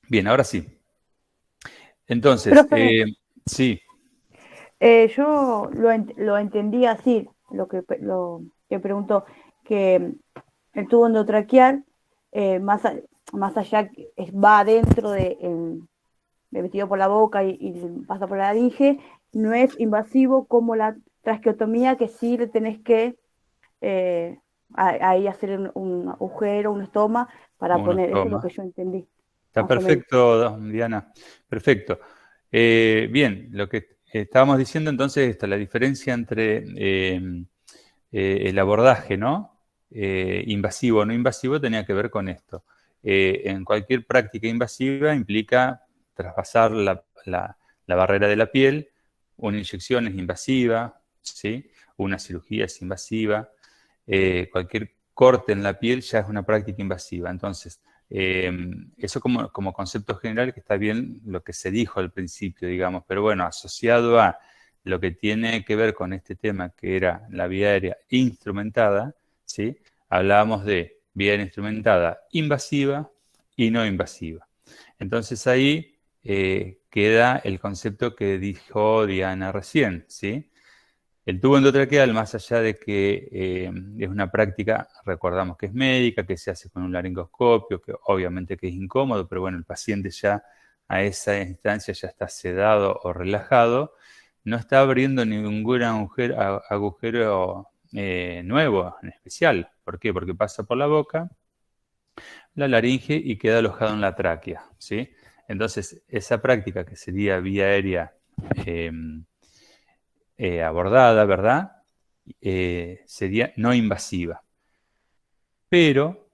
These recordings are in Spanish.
Bien, ahora sí. Entonces, Profe, sí, yo lo entendí así, lo que preguntó, que el tubo endotraqueal, eh, más, a- más allá, va adentro metido por la boca y pasa por la laringe, no es invasivo como la traqueotomía, que sí le tenés que ahí hacer un agujero, un estoma para uno poner. Eso es lo toma. que yo entendí, Está más o menos. perfecto, Diana. Perfecto. Bien, lo que estábamos diciendo entonces es la diferencia entre el abordaje, ¿no? Invasivo o no invasivo tenía que ver con esto. En cualquier práctica invasiva implica traspasar la barrera de la piel, una inyección es invasiva, ¿sí? Una cirugía es invasiva, cualquier corte en la piel ya es una práctica invasiva. Entonces, eh, eso como concepto general que está bien lo que se dijo al principio, digamos, pero bueno, asociado a lo que tiene que ver con este tema, que era la vía aérea instrumentada, ¿sí? Hablábamos de vía aérea instrumentada invasiva y no invasiva. Entonces ahí queda el concepto que dijo Diana recién, ¿sí? El tubo endotraqueal, más allá de que es una práctica, recordamos que es médica, que se hace con un laringoscopio, que obviamente que es incómodo, pero bueno, el paciente ya a esa instancia ya está sedado o relajado, no está abriendo ningún agujero nuevo, en especial. ¿Por qué? Porque pasa por la boca, la laringe y queda alojado en la tráquea, ¿sí? Entonces, esa práctica que sería vía aérea eh, abordada, ¿verdad? Sería no invasiva. Pero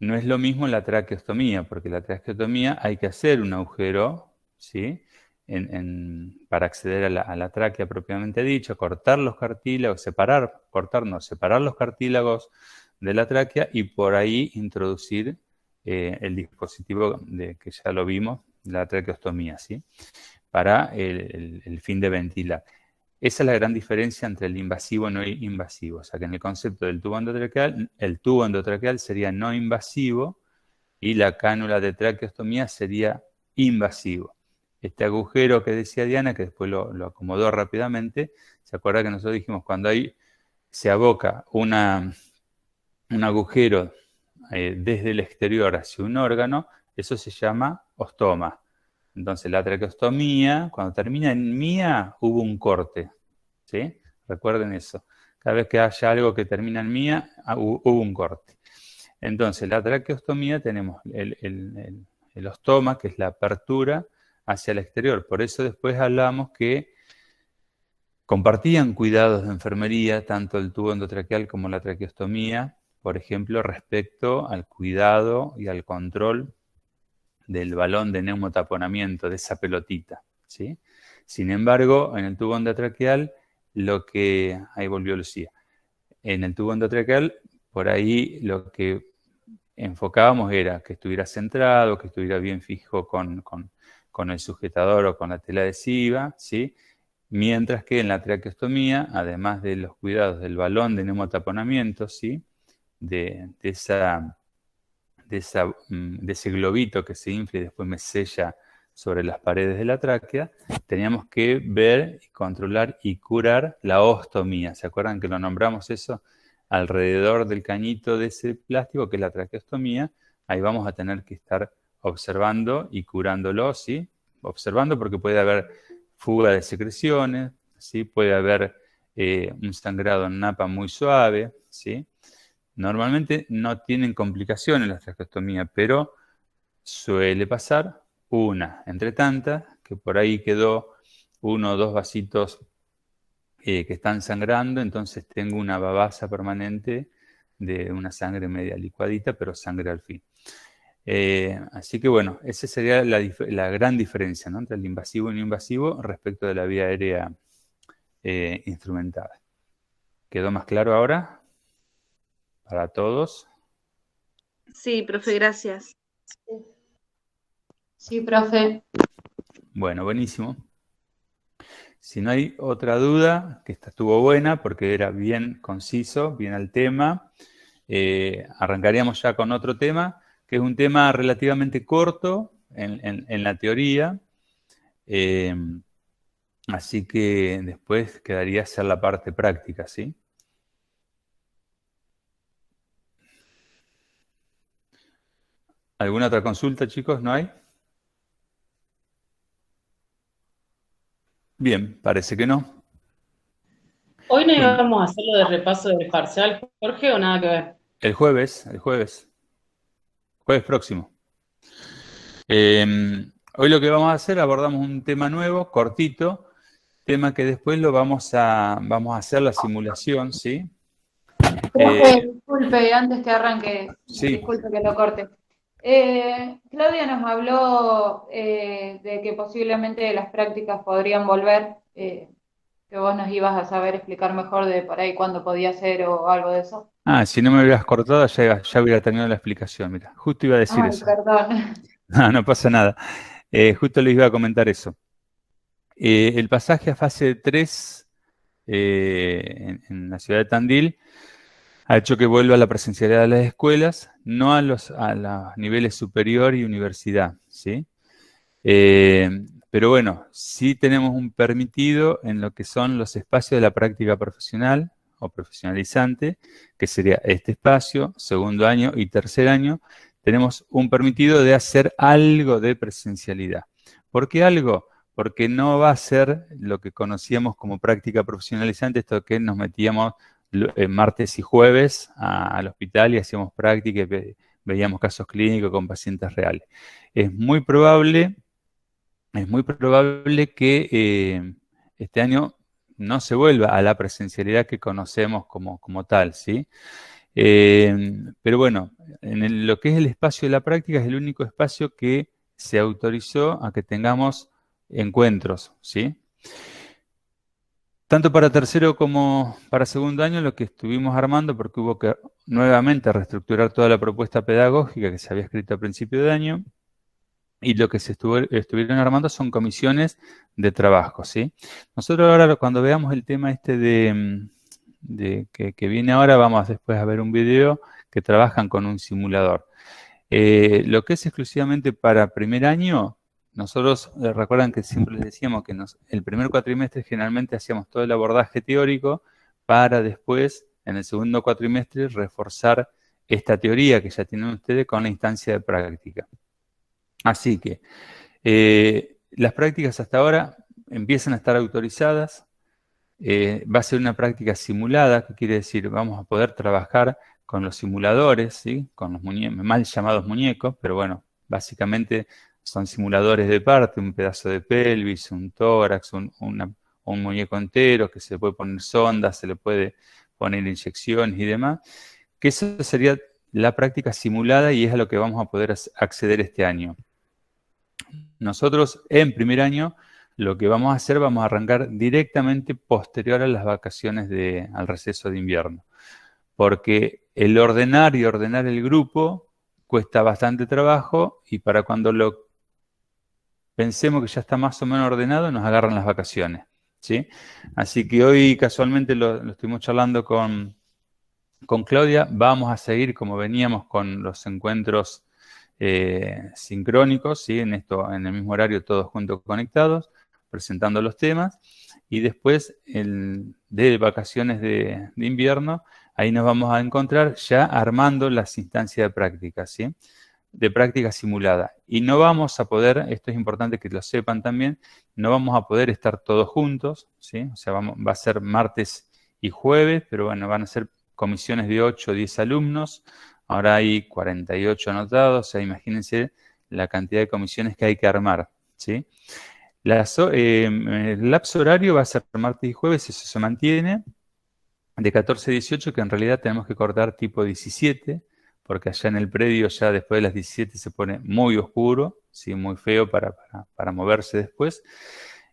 no es lo mismo la traqueostomía, porque la traqueostomía hay que hacer un agujero, ¿sí? Para acceder a la tráquea propiamente dicho, cortar los cartílagos, separar los cartílagos de la tráquea y por ahí introducir el dispositivo que ya lo vimos, la traqueostomía, ¿sí? Para el fin de ventilar. Esa es la gran diferencia entre el invasivo y no invasivo. O sea que en el concepto del tubo endotraqueal, el tubo endotraqueal sería no invasivo y la cánula de traqueostomía sería invasivo. Este agujero que decía Diana, que después lo acomodó rápidamente, ¿se acuerda que nosotros dijimos cuando se aboca un agujero desde el exterior hacia un órgano, eso se llama ostoma. Entonces la traqueostomía, cuando termina en mía, hubo un corte, ¿sí? Recuerden eso. Cada vez que haya algo que termina en mía, hubo un corte. Entonces, la traqueostomía tenemos el ostoma, que es la apertura hacia el exterior. Por eso después hablamos que compartían cuidados de enfermería, tanto el tubo endotraqueal como la traqueostomía, por ejemplo, respecto al cuidado y al control del balón de neumotaponamiento, de esa pelotita, ¿sí? Sin embargo, en el tubo endotraqueal, ahí volvió Lucía, en el tubo endotraqueal, por ahí lo que enfocábamos era que estuviera centrado, que estuviera bien fijo con el sujetador o con la tela adhesiva, ¿sí? Mientras que en la traqueostomía, además de los cuidados del balón de neumotaponamiento, ¿sí? De de ese globito que se infla y después me sella sobre las paredes de la tráquea, teníamos que ver, controlar y curar la ostomía. ¿Se acuerdan que lo nombramos eso? Alrededor del cañito de ese plástico, que es la traqueostomía, ahí vamos a tener que estar observando y curándolo, ¿sí? Observando porque puede haber fuga de secreciones, ¿sí? Puede haber un sangrado en napa muy suave, ¿sí? Normalmente no tienen complicaciones las traqueostomías, pero suele pasar una entre tantas, que por ahí quedó uno o dos vasitos que están sangrando, entonces tengo una babasa permanente de una sangre media licuadita, pero sangre al fin. Así que bueno, esa sería la gran diferencia, ¿no? Entre el invasivo y no invasivo respecto de la vía aérea instrumentada. ¿Quedó más claro ahora para todos? Sí, profe, gracias. Sí, profe. Bueno, buenísimo. Si no hay otra duda, que esta estuvo buena porque era bien conciso, bien al tema, arrancaríamos ya con otro tema, que es un tema relativamente corto, en la teoría, así que después quedaría hacer la parte práctica, ¿sí? ¿Alguna otra consulta, chicos? ¿No hay? Bien, parece que no. Hoy no Bueno, íbamos a hacer lo de repaso del parcial, Jorge, o nada que ver. el jueves próximo. Hoy lo que vamos a hacer, abordamos un tema nuevo, cortito, tema que después lo vamos a hacer la simulación, ¿sí? Disculpe, antes que arranque, Sí. disculpe que lo corte. Claudia nos habló de que posiblemente las prácticas podrían volver, que vos nos ibas a saber explicar mejor de por ahí cuándo podía ser o algo de eso. Si no me hubieras cortado, ya hubiera terminado la explicación, mira, justo iba a decir Ay, eso. perdón. No pasa nada. Justo les iba a comentar eso. El pasaje a fase 3 en la ciudad de Tandil ha hecho que vuelva la presencialidad de las escuelas, no a los niveles superior y universidad, ¿sí? Pero bueno, sí tenemos un permitido en lo que son los espacios de la práctica profesional o profesionalizante, que sería este espacio, segundo año y tercer año, tenemos un permitido de hacer algo de presencialidad. ¿Por qué algo? Porque no va a ser lo que conocíamos como práctica profesionalizante, esto que nos metíamos martes y jueves al hospital y hacíamos práctica y veíamos casos clínicos con pacientes reales. Es muy probable que este año no se vuelva a la presencialidad que conocemos como tal, ¿sí? Pero bueno, lo que es el espacio de la práctica es el único espacio que se autorizó a que tengamos encuentros, ¿sí? Tanto para tercero como para segundo año lo que estuvimos armando, porque hubo que nuevamente reestructurar toda la propuesta pedagógica que se había escrito a principio de año, y lo que se estuvieron armando son comisiones de trabajo, ¿sí? Nosotros ahora cuando veamos el tema este que viene ahora, vamos después a ver un video que trabajan con un simulador. Lo que es exclusivamente para primer año, nosotros recuerdan que siempre les decíamos que el primer cuatrimestre generalmente hacíamos todo el abordaje teórico para después, en el segundo cuatrimestre, reforzar esta teoría que ya tienen ustedes con la instancia de práctica. Así que las prácticas hasta ahora empiezan a estar autorizadas. Va a ser una práctica simulada, que quiere decir vamos a poder trabajar con los simuladores, ¿sí? Con los mal llamados muñecos, pero bueno, básicamente son simuladores de parte, un pedazo de pelvis, un tórax, un muñeco entero, que se le puede poner sondas, se le puede poner inyecciones y demás, que eso sería la práctica simulada y es a lo que vamos a poder acceder este año. Nosotros en primer año lo que vamos a hacer, vamos a arrancar directamente posterior a las vacaciones al receso de invierno. Porque el ordenar el grupo cuesta bastante trabajo y para cuando lo pensemos que ya está más o menos ordenado, nos agarran las vacaciones, ¿sí? Así que hoy casualmente lo estuvimos charlando con Claudia, vamos a seguir como veníamos con los encuentros sincrónicos, ¿sí? En el mismo horario, todos juntos conectados, presentando los temas, y después de vacaciones de invierno, ahí nos vamos a encontrar ya armando las instancias de práctica, ¿sí? De práctica simulada. Y no vamos a poder, esto es importante que lo sepan también, no vamos a poder estar todos juntos, ¿sí? O sea, va a ser martes y jueves, pero bueno, van a ser comisiones de 8 o 10 alumnos. Ahora hay 48 anotados, o sea, imagínense la cantidad de comisiones que hay que armar, ¿sí? El lapso horario va a ser martes y jueves, eso se mantiene, de 14 a 18, que en realidad tenemos que cortar tipo 17, porque allá en el predio ya después de las 17 se pone muy oscuro, ¿sí? Muy feo para moverse después.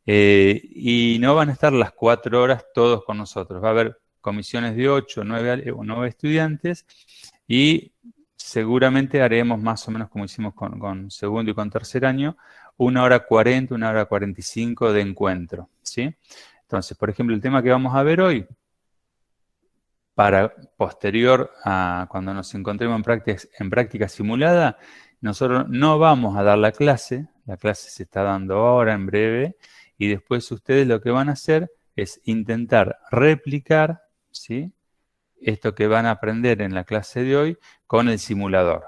Y no van a estar las 4 horas todos con nosotros, va a haber comisiones de 8 o 9 estudiantes y seguramente haremos más o menos como hicimos con segundo y con tercer año, 1 hora 40, 1 hora 45 de encuentro, ¿sí? Entonces, por ejemplo, el tema que vamos a ver hoy, para posterior a cuando nos encontremos en práctica simulada, Nosotros no vamos a dar la clase se está dando ahora en breve, y después ustedes lo que van a hacer es intentar replicar, ¿sí?, esto que van a aprender en la clase de hoy con el simulador.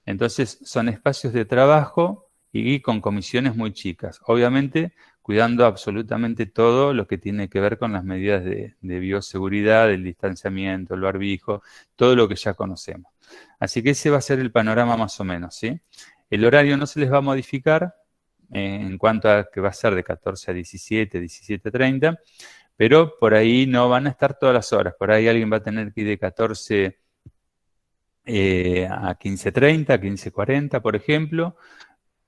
Entonces son espacios de trabajo y con comisiones muy chicas. Obviamente cuidando absolutamente todo lo que tiene que ver con las medidas de bioseguridad, el distanciamiento, el barbijo, todo lo que ya conocemos. Así que ese va a ser el panorama más o menos, ¿sí? El horario no se les va a modificar en cuanto a que va a ser de 14 a 17, 17:30, pero por ahí no van a estar todas las horas. Por ahí alguien va a tener que ir de 14 a 15:30, 15:40, por ejemplo.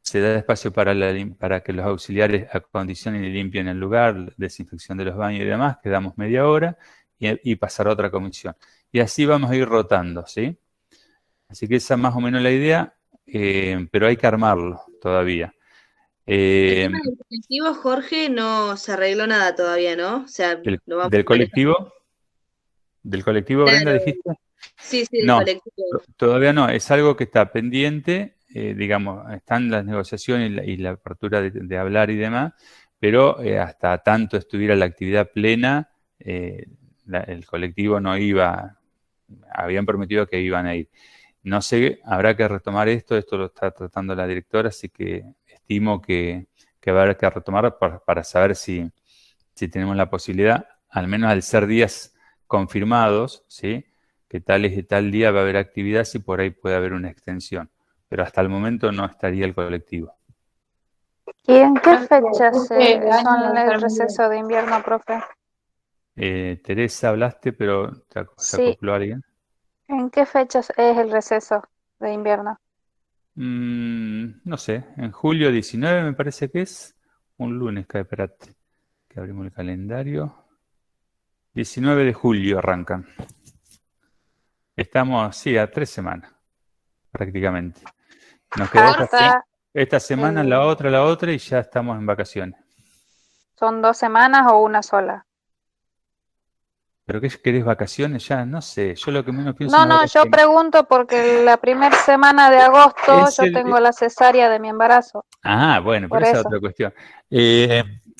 Se da espacio para que los auxiliares acondicionen y limpien el lugar, desinfección de los baños y demás, quedamos media hora y pasar a otra comisión. Y así vamos a ir rotando, ¿sí? Así que esa es más o menos la idea, pero hay que armarlo todavía. El tema del colectivo, Jorge, no se arregló nada todavía, ¿no? O sea, lo vamos ¿Del a manejar. colectivo, Brenda, Claro. dijiste? Sí, del No, colectivo. todavía no, es algo que está pendiente, digamos, están las negociaciones y la apertura de hablar y demás, pero hasta tanto estuviera la actividad plena, el colectivo no iba, habían prometido que iban a ir. No sé, habrá que retomar esto lo está tratando la directora, así que estimo que va a haber que retomar para saber si tenemos la posibilidad, al menos al ser días confirmados, ¿sí?, que tal día va a haber actividad, si por ahí puede haber una extensión. Pero hasta el momento no estaría el colectivo. ¿Y en qué No sé, fechas este año son va a el estar muy receso de invierno, profe? Teresa, hablaste, pero ¿se Sí, acopló alguien? ¿en qué fechas es el receso de invierno? No sé, en julio 19 me parece que es un lunes, espérate, que abrimos el calendario. 19 de julio arrancan. Estamos, sí, a 3 semanas, prácticamente. Nos queda Hasta, esta semana, la otra, y ya estamos en vacaciones. ¿son 2 semanas o una sola? ¿Pero qué querés, vacaciones ya? No sé, yo lo que menos pienso No, en las no, yo vacaciones. pregunto porque la primera semana de agosto Es yo tengo la cesárea de mi embarazo, bueno, pero por esa es eso. otra cuestión.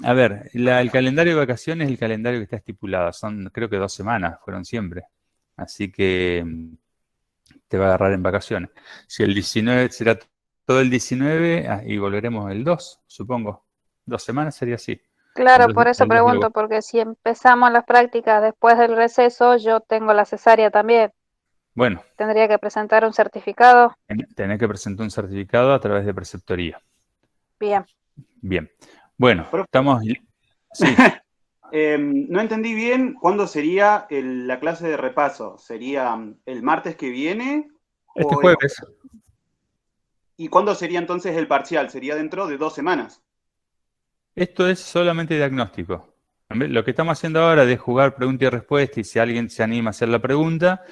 A ver, el calendario de vacaciones es el calendario que está estipulado. Son, creo que 2 semanas, fueron siempre. Así que te va a agarrar en vacaciones. Si el 19 será todo el 19 y volveremos el 2, supongo. 2 semanas sería así. Claro, El por 2, eso el 2 de pregunto, agosto. porque si empezamos las prácticas después del receso, yo tengo la cesárea también. Bueno, Tendría que presentar un certificado. tenés que presentar un certificado a través de preceptoría. Bien. Bien. Bueno, Profe, estamos... Sí, no entendí bien cuándo sería la clase de repaso. ¿Sería el martes que viene? este jueves. ¿Y cuándo sería entonces el parcial? ¿Sería dentro de 2 semanas? Esto es solamente diagnóstico. Lo que estamos haciendo ahora de jugar pregunta y respuesta, y si alguien se anima a hacer la pregunta,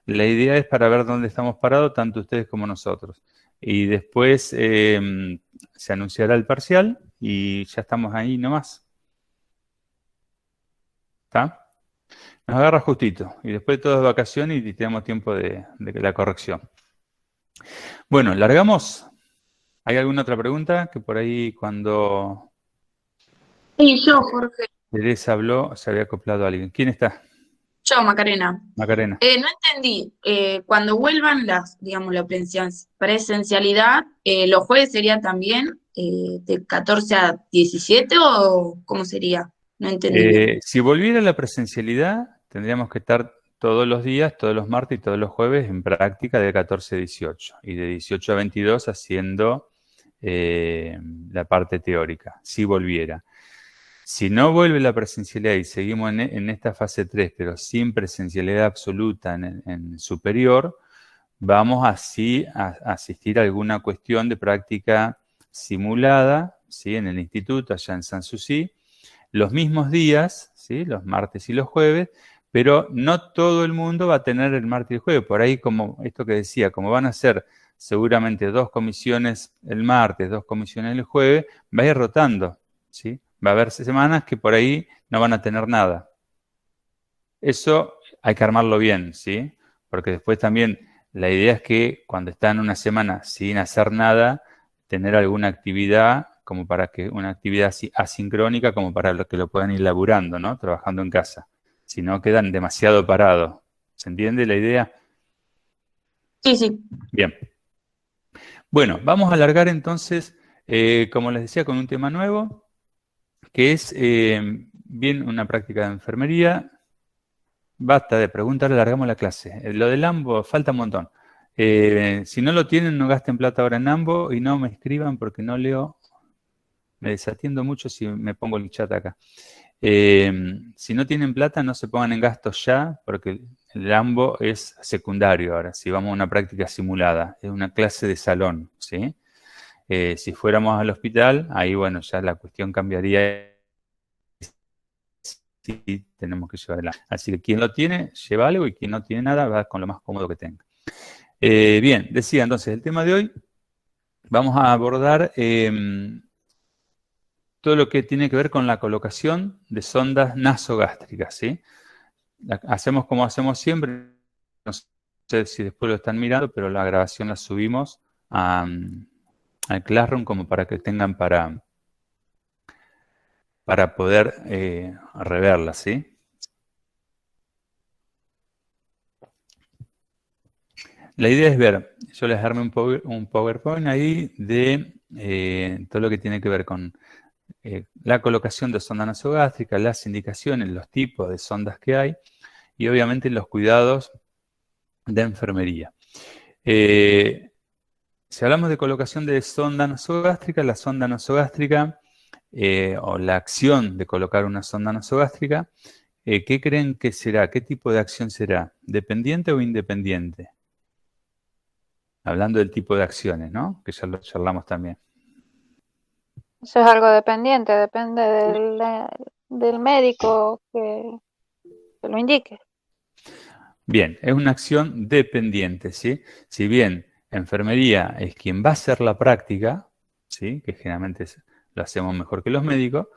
la idea es para ver dónde estamos parados, tanto ustedes como nosotros. Y después se anunciará el parcial y ya estamos ahí nomás. ¿Está? Nos agarra justito. Y después todo es vacaciones y tenemos tiempo de la corrección. Bueno, ¿largamos? ¿Hay alguna otra pregunta? Que por ahí cuando Sí, yo, Jorge. Teresa habló, se había acoplado a alguien. ¿Quién está? Yo, Macarena. Macarena. No entendí. Cuando vuelvan digamos, la presencialidad, ¿los jueves serían también de 14 a 17 o cómo sería? No entendí bien. Si volviera la presencialidad, tendríamos que estar todos los días, todos los martes y todos los jueves en práctica de 14 a 18 y de 18 a 22 haciendo la parte teórica, si volviera. Si no vuelve la presencialidad y seguimos en esta fase 3, pero sin presencialidad absoluta en superior, vamos así a asistir a alguna cuestión de práctica simulada, ¿sí?, en el instituto, allá en Sanssouci, los mismos días, ¿sí?, los martes y los jueves, pero no todo el mundo va a tener el martes y el jueves. Por ahí, como esto que decía, como van a ser seguramente 2 comisiones el martes, 2 comisiones el jueves, va a ir rotando, ¿sí? Va a haber semanas que por ahí no van a tener nada. Eso hay que armarlo bien, ¿sí? Porque después también la idea es que cuando están una semana sin hacer nada, tener alguna actividad como para que una actividad asincrónica como para que lo puedan ir laburando, ¿no? Trabajando en casa. Si no, quedan demasiado parados. ¿Se entiende la idea? Sí, sí. Bien. Bueno, vamos a alargar entonces, como les decía, con un tema nuevo, que es bien una práctica de enfermería. Basta de preguntar, alargamos la clase. Lo del AMBO falta un montón. Si no lo tienen, no gasten plata ahora en AMBO y no me escriban porque no leo. Me desatiendo mucho si me pongo el chat acá. Si no tienen plata, no se pongan en gastos ya, porque el AMBO es secundario ahora. Si vamos a una práctica simulada, es una clase de salón, ¿sí? Si fuéramos al hospital, ahí, bueno, ya la cuestión cambiaría. Sí, tenemos que llevar adelante. Así que quien lo tiene, lleva algo, y quien no tiene nada, va con lo más cómodo que tenga. Bien, decía entonces, el tema de hoy, vamos a abordar todo lo que tiene que ver con la colocación de sondas nasogástricas, ¿sí? Hacemos como hacemos siempre, no sé si después lo están mirando, pero la grabación la subimos al Classroom como para que tengan para poder reverla, ¿sí? La idea es ver, yo les armé un PowerPoint ahí de todo lo que tiene que ver con la colocación de sonda nasogástrica, las indicaciones, los tipos de sondas que hay y obviamente los cuidados de enfermería. Si hablamos de colocación de sonda nasogástrica, la sonda nasogástrica o la acción de colocar una sonda nasogástrica, ¿qué creen que será? ¿Qué tipo de acción será? ¿Dependiente o independiente? Hablando del tipo de acciones, ¿no? Que ya lo charlamos también. Eso es algo dependiente, depende del médico que lo indique. Bien, es una acción dependiente, ¿sí? Si bien enfermería es quien va a hacer la práctica, ¿sí? Que generalmente lo hacemos mejor que los médicos,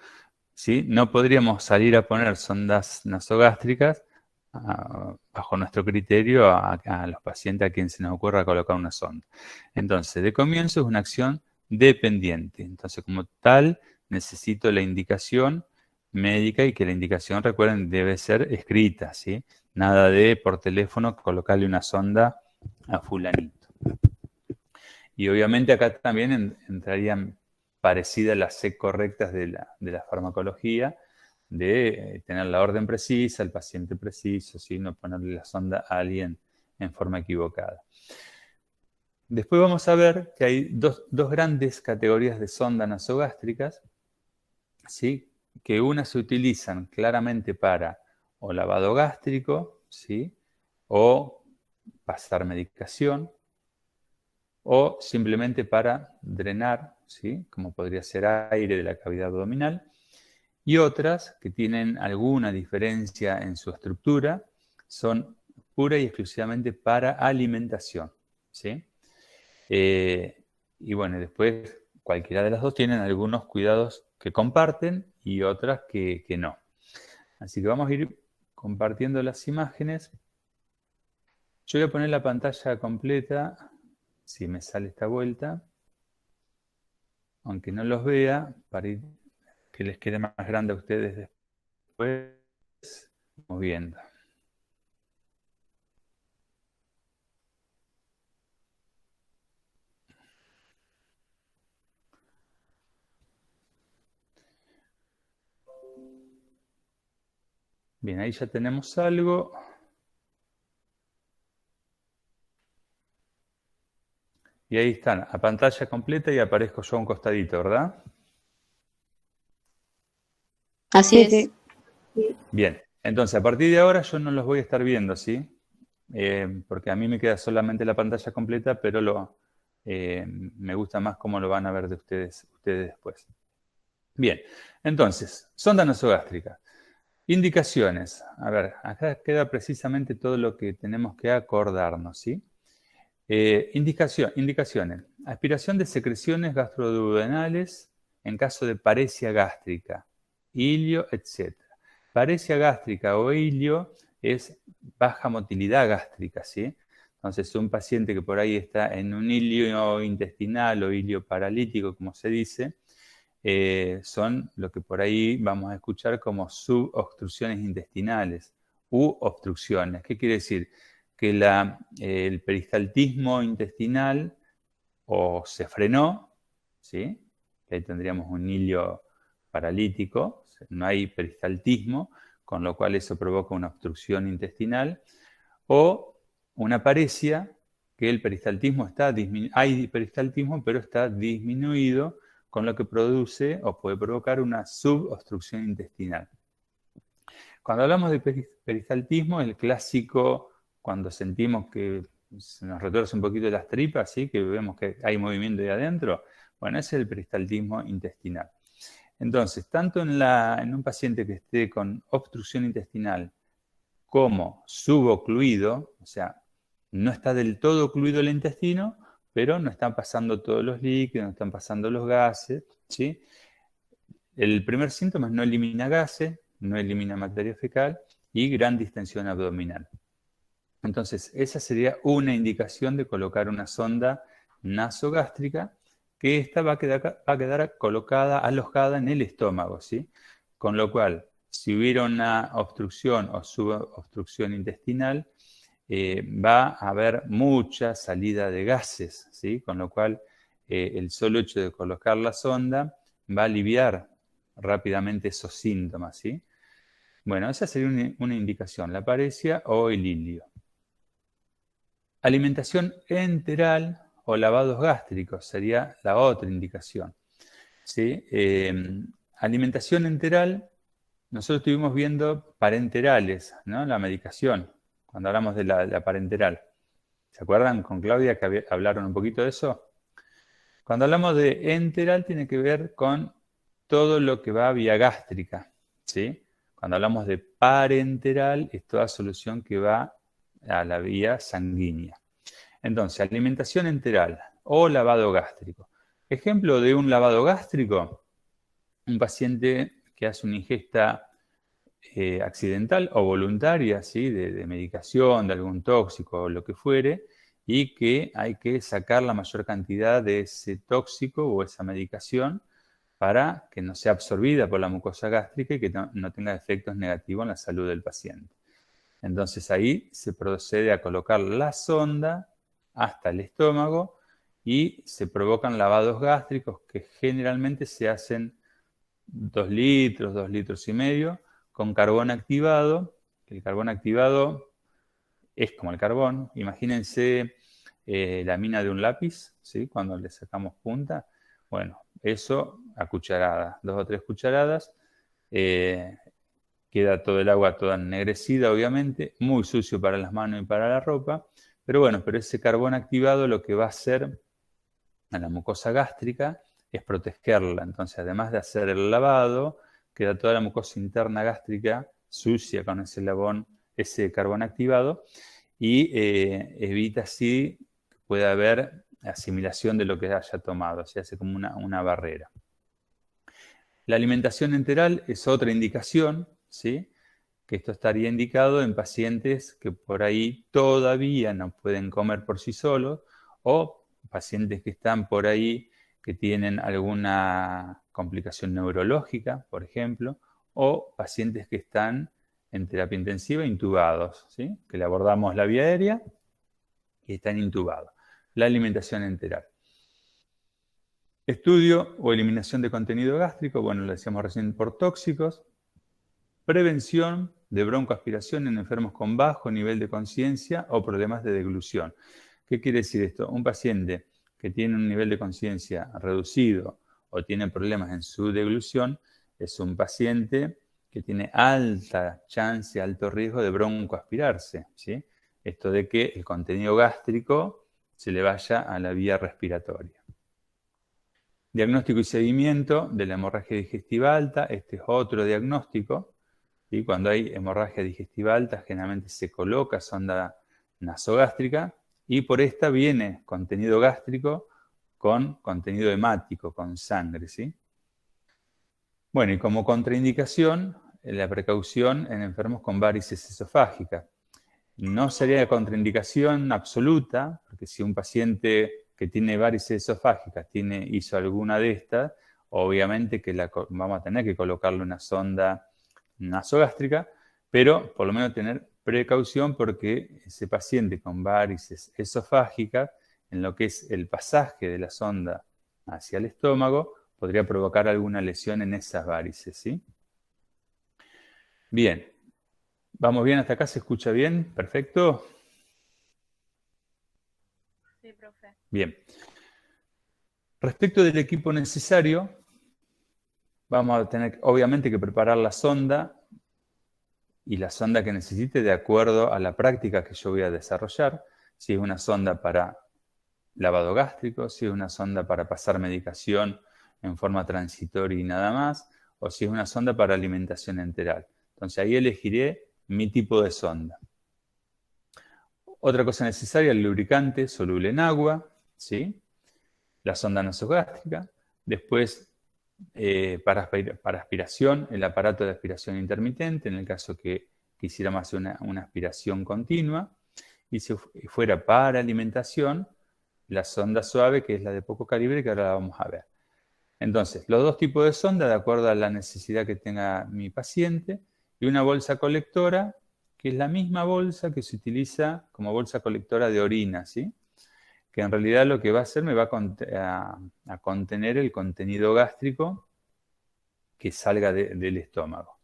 ¿sí? No podríamos salir a poner sondas nasogástricas bajo nuestro criterio a los pacientes a quien se nos ocurra colocar una sonda. Entonces, de comienzo es una acción dependiente. Entonces, como tal, necesito la indicación médica y que la indicación, recuerden, debe ser escrita, ¿sí? Nada de por teléfono colocarle una sonda a fulanito. Y obviamente acá también entrarían parecidas las C correctas de la farmacología, de tener la orden precisa, el paciente preciso, ¿sí? No ponerle la sonda a alguien en forma equivocada. Después vamos a ver que hay dos grandes categorías de sondas nasogástricas, ¿sí? Que unas se utilizan claramente para o lavado gástrico, ¿sí? O pasar medicación, o simplemente para drenar, ¿sí? Como podría ser aire de la cavidad abdominal, y otras que tienen alguna diferencia en su estructura son pura y exclusivamente para alimentación, ¿sí? Y bueno, después cualquiera de las dos tienen algunos cuidados que comparten y otras que no. Así que vamos a ir compartiendo las imágenes. Yo voy a poner la pantalla completa, si me sale esta vuelta, aunque no los vea, para que les quede más grande a ustedes después. Vamos viendo. Bien, ahí ya tenemos algo. Y ahí están, a pantalla completa y aparezco yo a un costadito, ¿verdad? Así es. Sí. Bien, entonces a partir de ahora yo no los voy a estar viendo, ¿sí? Porque a mí me queda solamente la pantalla completa, pero me gusta más cómo lo van a ver de ustedes después. Bien, entonces, sonda nasogástrica. Indicaciones. A ver, acá queda precisamente todo lo que tenemos que acordarnos, ¿sí? Indicaciones. Aspiración de secreciones gastroduodenales en caso de paresia gástrica, hilio, etc. Paresia gástrica o hilio es baja motilidad gástrica, ¿sí? Entonces, un paciente que por ahí está en un hilio intestinal o hilio paralítico, como se dice, son lo que por ahí vamos a escuchar como subobstrucciones intestinales u obstrucciones. ¿Qué quiere decir? Que el peristaltismo intestinal o se frenó, ¿sí? Ahí tendríamos un hilio paralítico, no hay peristaltismo, con lo cual eso provoca una obstrucción intestinal, o una paresia, que el peristaltismo hay peristaltismo, pero está disminuido, con lo que produce o puede provocar una subobstrucción intestinal. Cuando hablamos de peristaltismo, el clásico, cuando sentimos que se nos retuerce un poquito las tripas, ¿sí? Que vemos que hay movimiento ahí adentro, bueno, ese es el peristaltismo intestinal. Entonces, tanto en un paciente que esté con obstrucción intestinal como subocluido, o sea, no está del todo ocluido el intestino, pero no están pasando todos los líquidos, no están pasando los gases, ¿sí? El primer síntoma es no elimina gases, no elimina materia fecal y gran distensión abdominal. Entonces, esa sería una indicación de colocar una sonda nasogástrica, que esta va a quedar colocada, alojada en el estómago, ¿sí? Con lo cual, si hubiera una obstrucción o subobstrucción intestinal, va a haber mucha salida de gases, ¿sí? Con lo cual, el solo hecho de colocar la sonda va a aliviar rápidamente esos síntomas, ¿sí? Bueno, esa sería una indicación, la paresia o el hilio. Alimentación enteral o lavados gástricos sería la otra indicación, ¿sí? Alimentación enteral, nosotros estuvimos viendo parenterales, ¿no? La medicación, cuando hablamos de la parenteral. ¿Se acuerdan con Claudia que hablaron un poquito de eso? Cuando hablamos de enteral tiene que ver con todo lo que va vía gástrica, ¿sí? Cuando hablamos de parenteral es toda solución que va a la vía sanguínea. Entonces, alimentación enteral o lavado gástrico. Ejemplo de un lavado gástrico, un paciente que hace una ingesta accidental o voluntaria, ¿sí? de medicación, de algún tóxico o lo que fuere, y que hay que sacar la mayor cantidad de ese tóxico o esa medicación para que no sea absorbida por la mucosa gástrica y que no tenga efectos negativos en la salud del paciente. Entonces ahí se procede a colocar la sonda hasta el estómago y se provocan lavados gástricos que generalmente se hacen 2 litros, 2 litros y medio, con carbón activado. El carbón activado es como el carbón. Imagínense la mina de un lápiz, ¿sí? Cuando le sacamos punta. Bueno, eso a cucharadas, 2 o 3 cucharadas. Queda todo el agua toda ennegrecida, obviamente, muy sucio para las manos y para la ropa. Pero bueno, ese carbón activado lo que va a hacer a la mucosa gástrica es protegerla. Entonces, además de hacer el lavado, queda toda la mucosa interna gástrica sucia con ese carbón activado y evita así que pueda haber asimilación de lo que haya tomado. Se hace como una barrera. La alimentación enteral es otra indicación, ¿sí? Que esto estaría indicado en pacientes que por ahí todavía no pueden comer por sí solos o pacientes que están por ahí que tienen alguna complicación neurológica, por ejemplo, o pacientes que están en terapia intensiva intubados, ¿sí? Que le abordamos la vía aérea y están intubados. La alimentación enteral. Estudio o eliminación de contenido gástrico, bueno, lo decíamos recién por tóxicos. Prevención de broncoaspiración en enfermos con bajo nivel de conciencia o problemas de deglución. ¿Qué quiere decir esto? Un paciente que tiene un nivel de conciencia reducido o tiene problemas en su deglución es un paciente que tiene alta chance, alto riesgo de broncoaspirarse, ¿sí? Esto de que el contenido gástrico se le vaya a la vía respiratoria. Diagnóstico y seguimiento de la hemorragia digestiva alta. Este es otro diagnóstico. ¿Sí? Cuando hay hemorragia digestiva alta, generalmente se coloca sonda nasogástrica y por esta viene contenido gástrico con contenido hemático, con sangre, ¿sí? Bueno, y como contraindicación, la precaución en enfermos con varices esofágicas. no sería contraindicación absoluta, porque si un paciente que tiene varices esofágicas hizo alguna de estas, obviamente que vamos a tener que colocarle una sonda nasogástrica, pero por lo menos tener precaución porque ese paciente con varices esofágicas, en lo que es el pasaje de la sonda hacia el estómago, podría provocar alguna lesión en esas varices, ¿sí? Bien. ¿Vamos bien hasta acá? ¿Se escucha bien? ¿Perfecto? Sí, profe. Bien. Respecto del equipo necesario, vamos a tener obviamente que preparar la sonda y la sonda que necesite de acuerdo a la práctica que yo voy a desarrollar. Si es una sonda para lavado gástrico, si es una sonda para pasar medicación en forma transitoria y nada más, o si es una sonda para alimentación enteral. Entonces ahí elegiré mi tipo de sonda. Otra cosa necesaria, el lubricante soluble en agua, ¿sí? La sonda nasogástrica. Después, para aspiración, el aparato de aspiración intermitente, en el caso que quisiéramos hacer una aspiración continua. Y si fuera para alimentación, la sonda suave, que es la de poco calibre, que ahora la vamos a ver. Entonces, los dos tipos de sonda, de acuerdo a la necesidad que tenga mi paciente, y una bolsa colectora, que es la misma bolsa que se utiliza como bolsa colectora de orina, ¿sí? Que en realidad lo que va a hacer me va a contener el contenido gástrico que salga del estómago.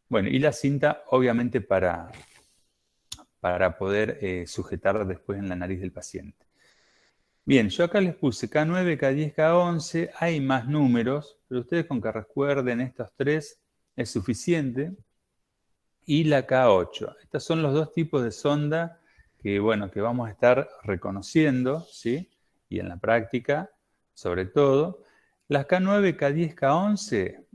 Bueno, y la cinta, obviamente, para poder sujetar después en la nariz del paciente. Bien, yo acá les puse K9, K10, K11, hay más números, pero ustedes con que recuerden estos tres es suficiente. Y la K8. Estos son los dos tipos de sonda que, bueno, que vamos a estar reconociendo, ¿sí? Y en la práctica, sobre todo. Las K9, K10, K11,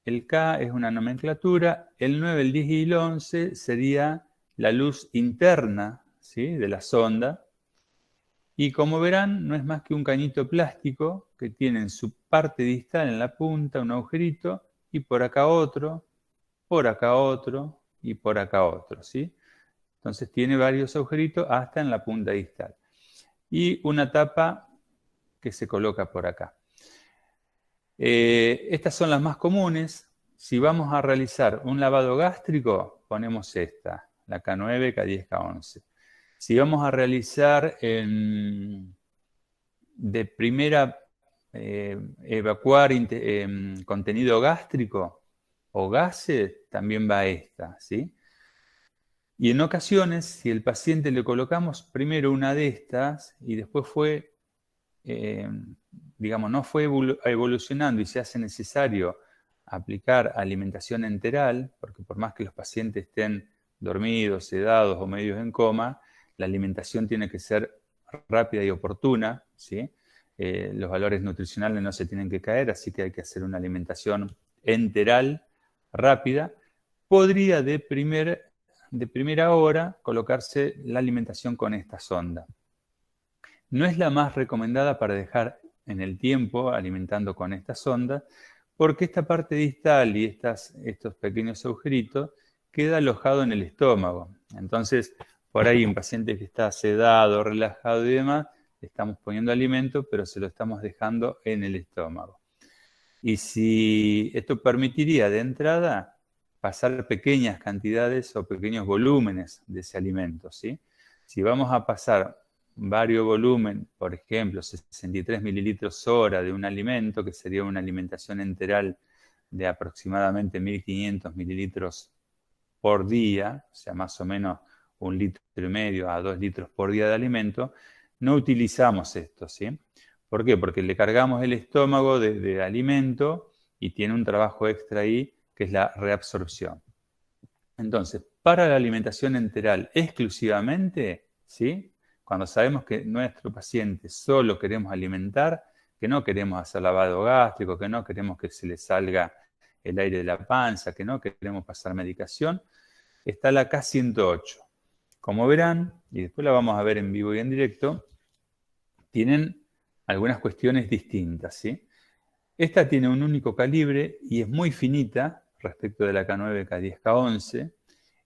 el K es una nomenclatura, el 9, el 10 y el 11 sería la luz interna, ¿sí? De la sonda. Y como verán, no es más que un cañito plástico que tiene en su parte distal, en la punta, un agujerito, y por acá otro, y por acá otro, ¿sí? Entonces tiene varios agujeritos hasta en la punta distal. Y una tapa que se coloca por acá. Estas son las más comunes. Si vamos a realizar un lavado gástrico, ponemos esta, la K9, K10, K11. Si vamos a realizar de primera evacuar contenido gástrico o gases, también va esta, ¿sí? Y en ocasiones, si el paciente le colocamos primero una de estas y después digamos, no fue evolucionando y se hace necesario aplicar alimentación enteral, porque por más que los pacientes estén dormidos, sedados o medios en coma, la alimentación tiene que ser rápida y oportuna, ¿sí? Los valores nutricionales no se tienen que caer, así que hay que hacer una alimentación enteral, rápida. Podría de primera hora colocarse la alimentación con esta sonda. No es la más recomendada para dejar en el tiempo alimentando con esta sonda, porque esta parte distal y estos pequeños agujeritos queda alojado en el estómago. Entonces, por ahí un paciente que está sedado, relajado y demás, le estamos poniendo alimento, pero se lo estamos dejando en el estómago. Y si esto permitiría de entrada pasar pequeñas cantidades o pequeños volúmenes de ese alimento, ¿sí? Si vamos a pasar varios volúmenes, por ejemplo, 63 mililitros hora de un alimento, que sería una alimentación enteral de aproximadamente 1500 mililitros por día, o sea, más o menos 1,5 litros a 2 litros por día de alimento, no utilizamos esto, ¿sí? ¿Por qué? Porque le cargamos el estómago de alimento y tiene un trabajo extra ahí, que es la reabsorción. Entonces, para la alimentación enteral exclusivamente, ¿sí? Cuando sabemos que nuestro paciente solo queremos alimentar, que no queremos hacer lavado gástrico, que no queremos que se le salga el aire de la panza, que no queremos pasar medicación, está la K108. Como verán, y después la vamos a ver en vivo y en directo, tienen algunas cuestiones distintas, ¿sí? Esta tiene un único calibre y es muy finita respecto de la K9, K10, K11.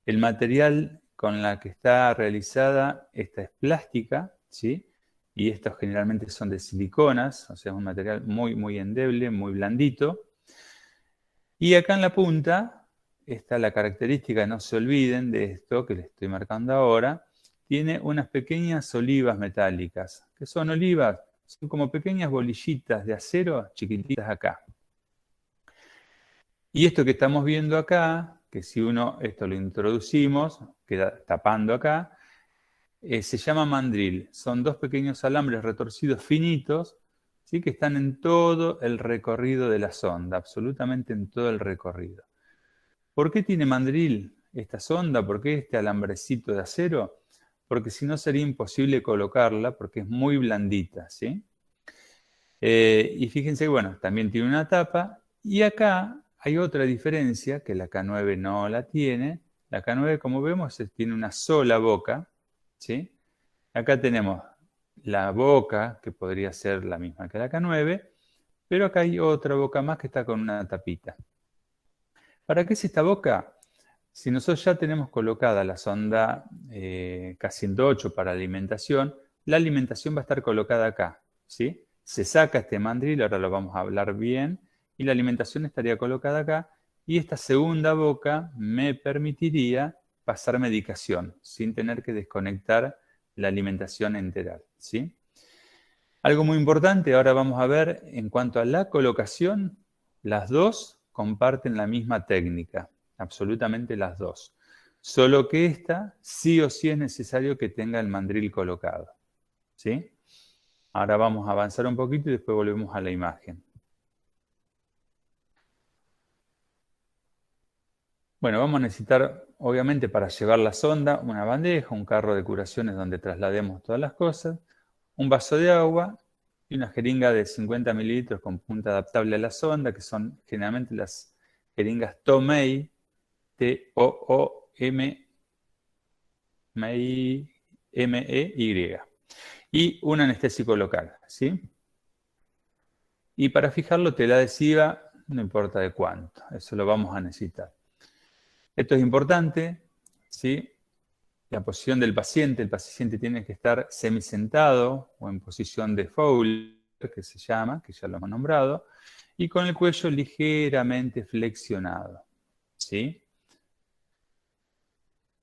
El material con la que está realizada, esta es plástica, ¿sí? Y estos generalmente son de siliconas, o sea, es un material muy, muy endeble, muy blandito. Y acá en la punta está la característica, no se olviden de esto que les estoy marcando ahora, tiene unas pequeñas olivas metálicas. ¿Qué son olivas? Son como pequeñas bolillitas de acero chiquititas acá. Y esto que estamos viendo acá, que si esto lo introducimos, queda tapando acá, se llama mandril. Son dos pequeños alambres retorcidos finitos, ¿sí? Que están en todo el recorrido de la sonda, absolutamente en todo el recorrido. ¿Por qué tiene mandril esta sonda? ¿Por qué este alambrecito de acero? Porque si no sería imposible colocarla, porque es muy blandita, ¿sí? Y fíjense, bueno, también tiene una tapa, y acá hay otra diferencia, que la K9 no la tiene. La K9, como vemos, tiene una sola boca, ¿sí? Acá tenemos la boca, que podría ser la misma que la K9, pero acá hay otra boca más que está con una tapita. ¿Para qué es esta boca? Si nosotros ya tenemos colocada la sonda K108 para alimentación, la alimentación va a estar colocada acá, ¿sí? Se saca este mandril, ahora lo vamos a hablar bien, y la alimentación estaría colocada acá, y esta segunda boca me permitiría pasar medicación, sin tener que desconectar la alimentación enteral, ¿sí? Algo muy importante, ahora vamos a ver, en cuanto a la colocación, las dos comparten la misma técnica, absolutamente las dos. Solo que esta sí o sí es necesario que tenga el mandril colocado, ¿sí? Ahora vamos a avanzar un poquito y después volvemos a la imagen. Bueno, vamos a necesitar, obviamente, para llevar la sonda, una bandeja, un carro de curaciones donde traslademos todas las cosas, un vaso de agua y una jeringa de 50 mililitros con punta adaptable a la sonda, que son generalmente las jeringas Toomey, T-O-O-M-E-Y, y un anestésico local, ¿sí? Y para fijarlo, tela adhesiva, no importa de cuánto, eso lo vamos a necesitar. Esto es importante, ¿sí? La posición del paciente, el paciente tiene que estar semisentado o en posición de Fowler, que se llama, que ya lo hemos nombrado, y con el cuello ligeramente flexionado, ¿sí?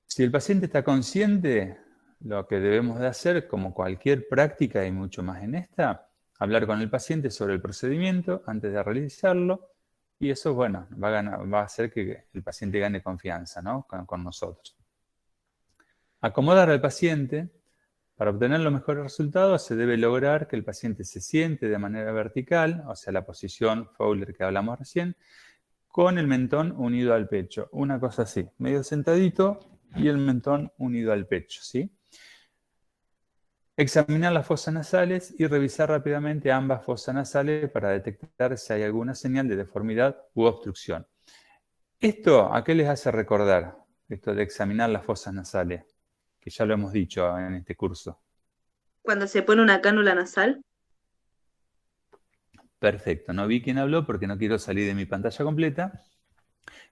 Si el paciente está consciente, lo que debemos de hacer, como cualquier práctica y mucho más en esta, hablar con el paciente sobre el procedimiento antes de realizarlo, y eso, bueno, va a hacer que el paciente gane confianza, ¿no? con nosotros. Acomodar al paciente. Para obtener los mejores resultados se debe lograr que el paciente se siente de manera vertical, o sea, la posición Fowler que hablamos recién, con el mentón unido al pecho. Una cosa así, medio sentadito y el mentón unido al pecho, ¿sí? Examinar las fosas nasales y revisar rápidamente ambas fosas nasales para detectar si hay alguna señal de deformidad u obstrucción. ¿Esto a qué les hace recordar? Esto de examinar las fosas nasales, que ya lo hemos dicho en este curso. Cuando se pone una cánula nasal. Perfecto, no vi quién habló porque no quiero salir de mi pantalla completa,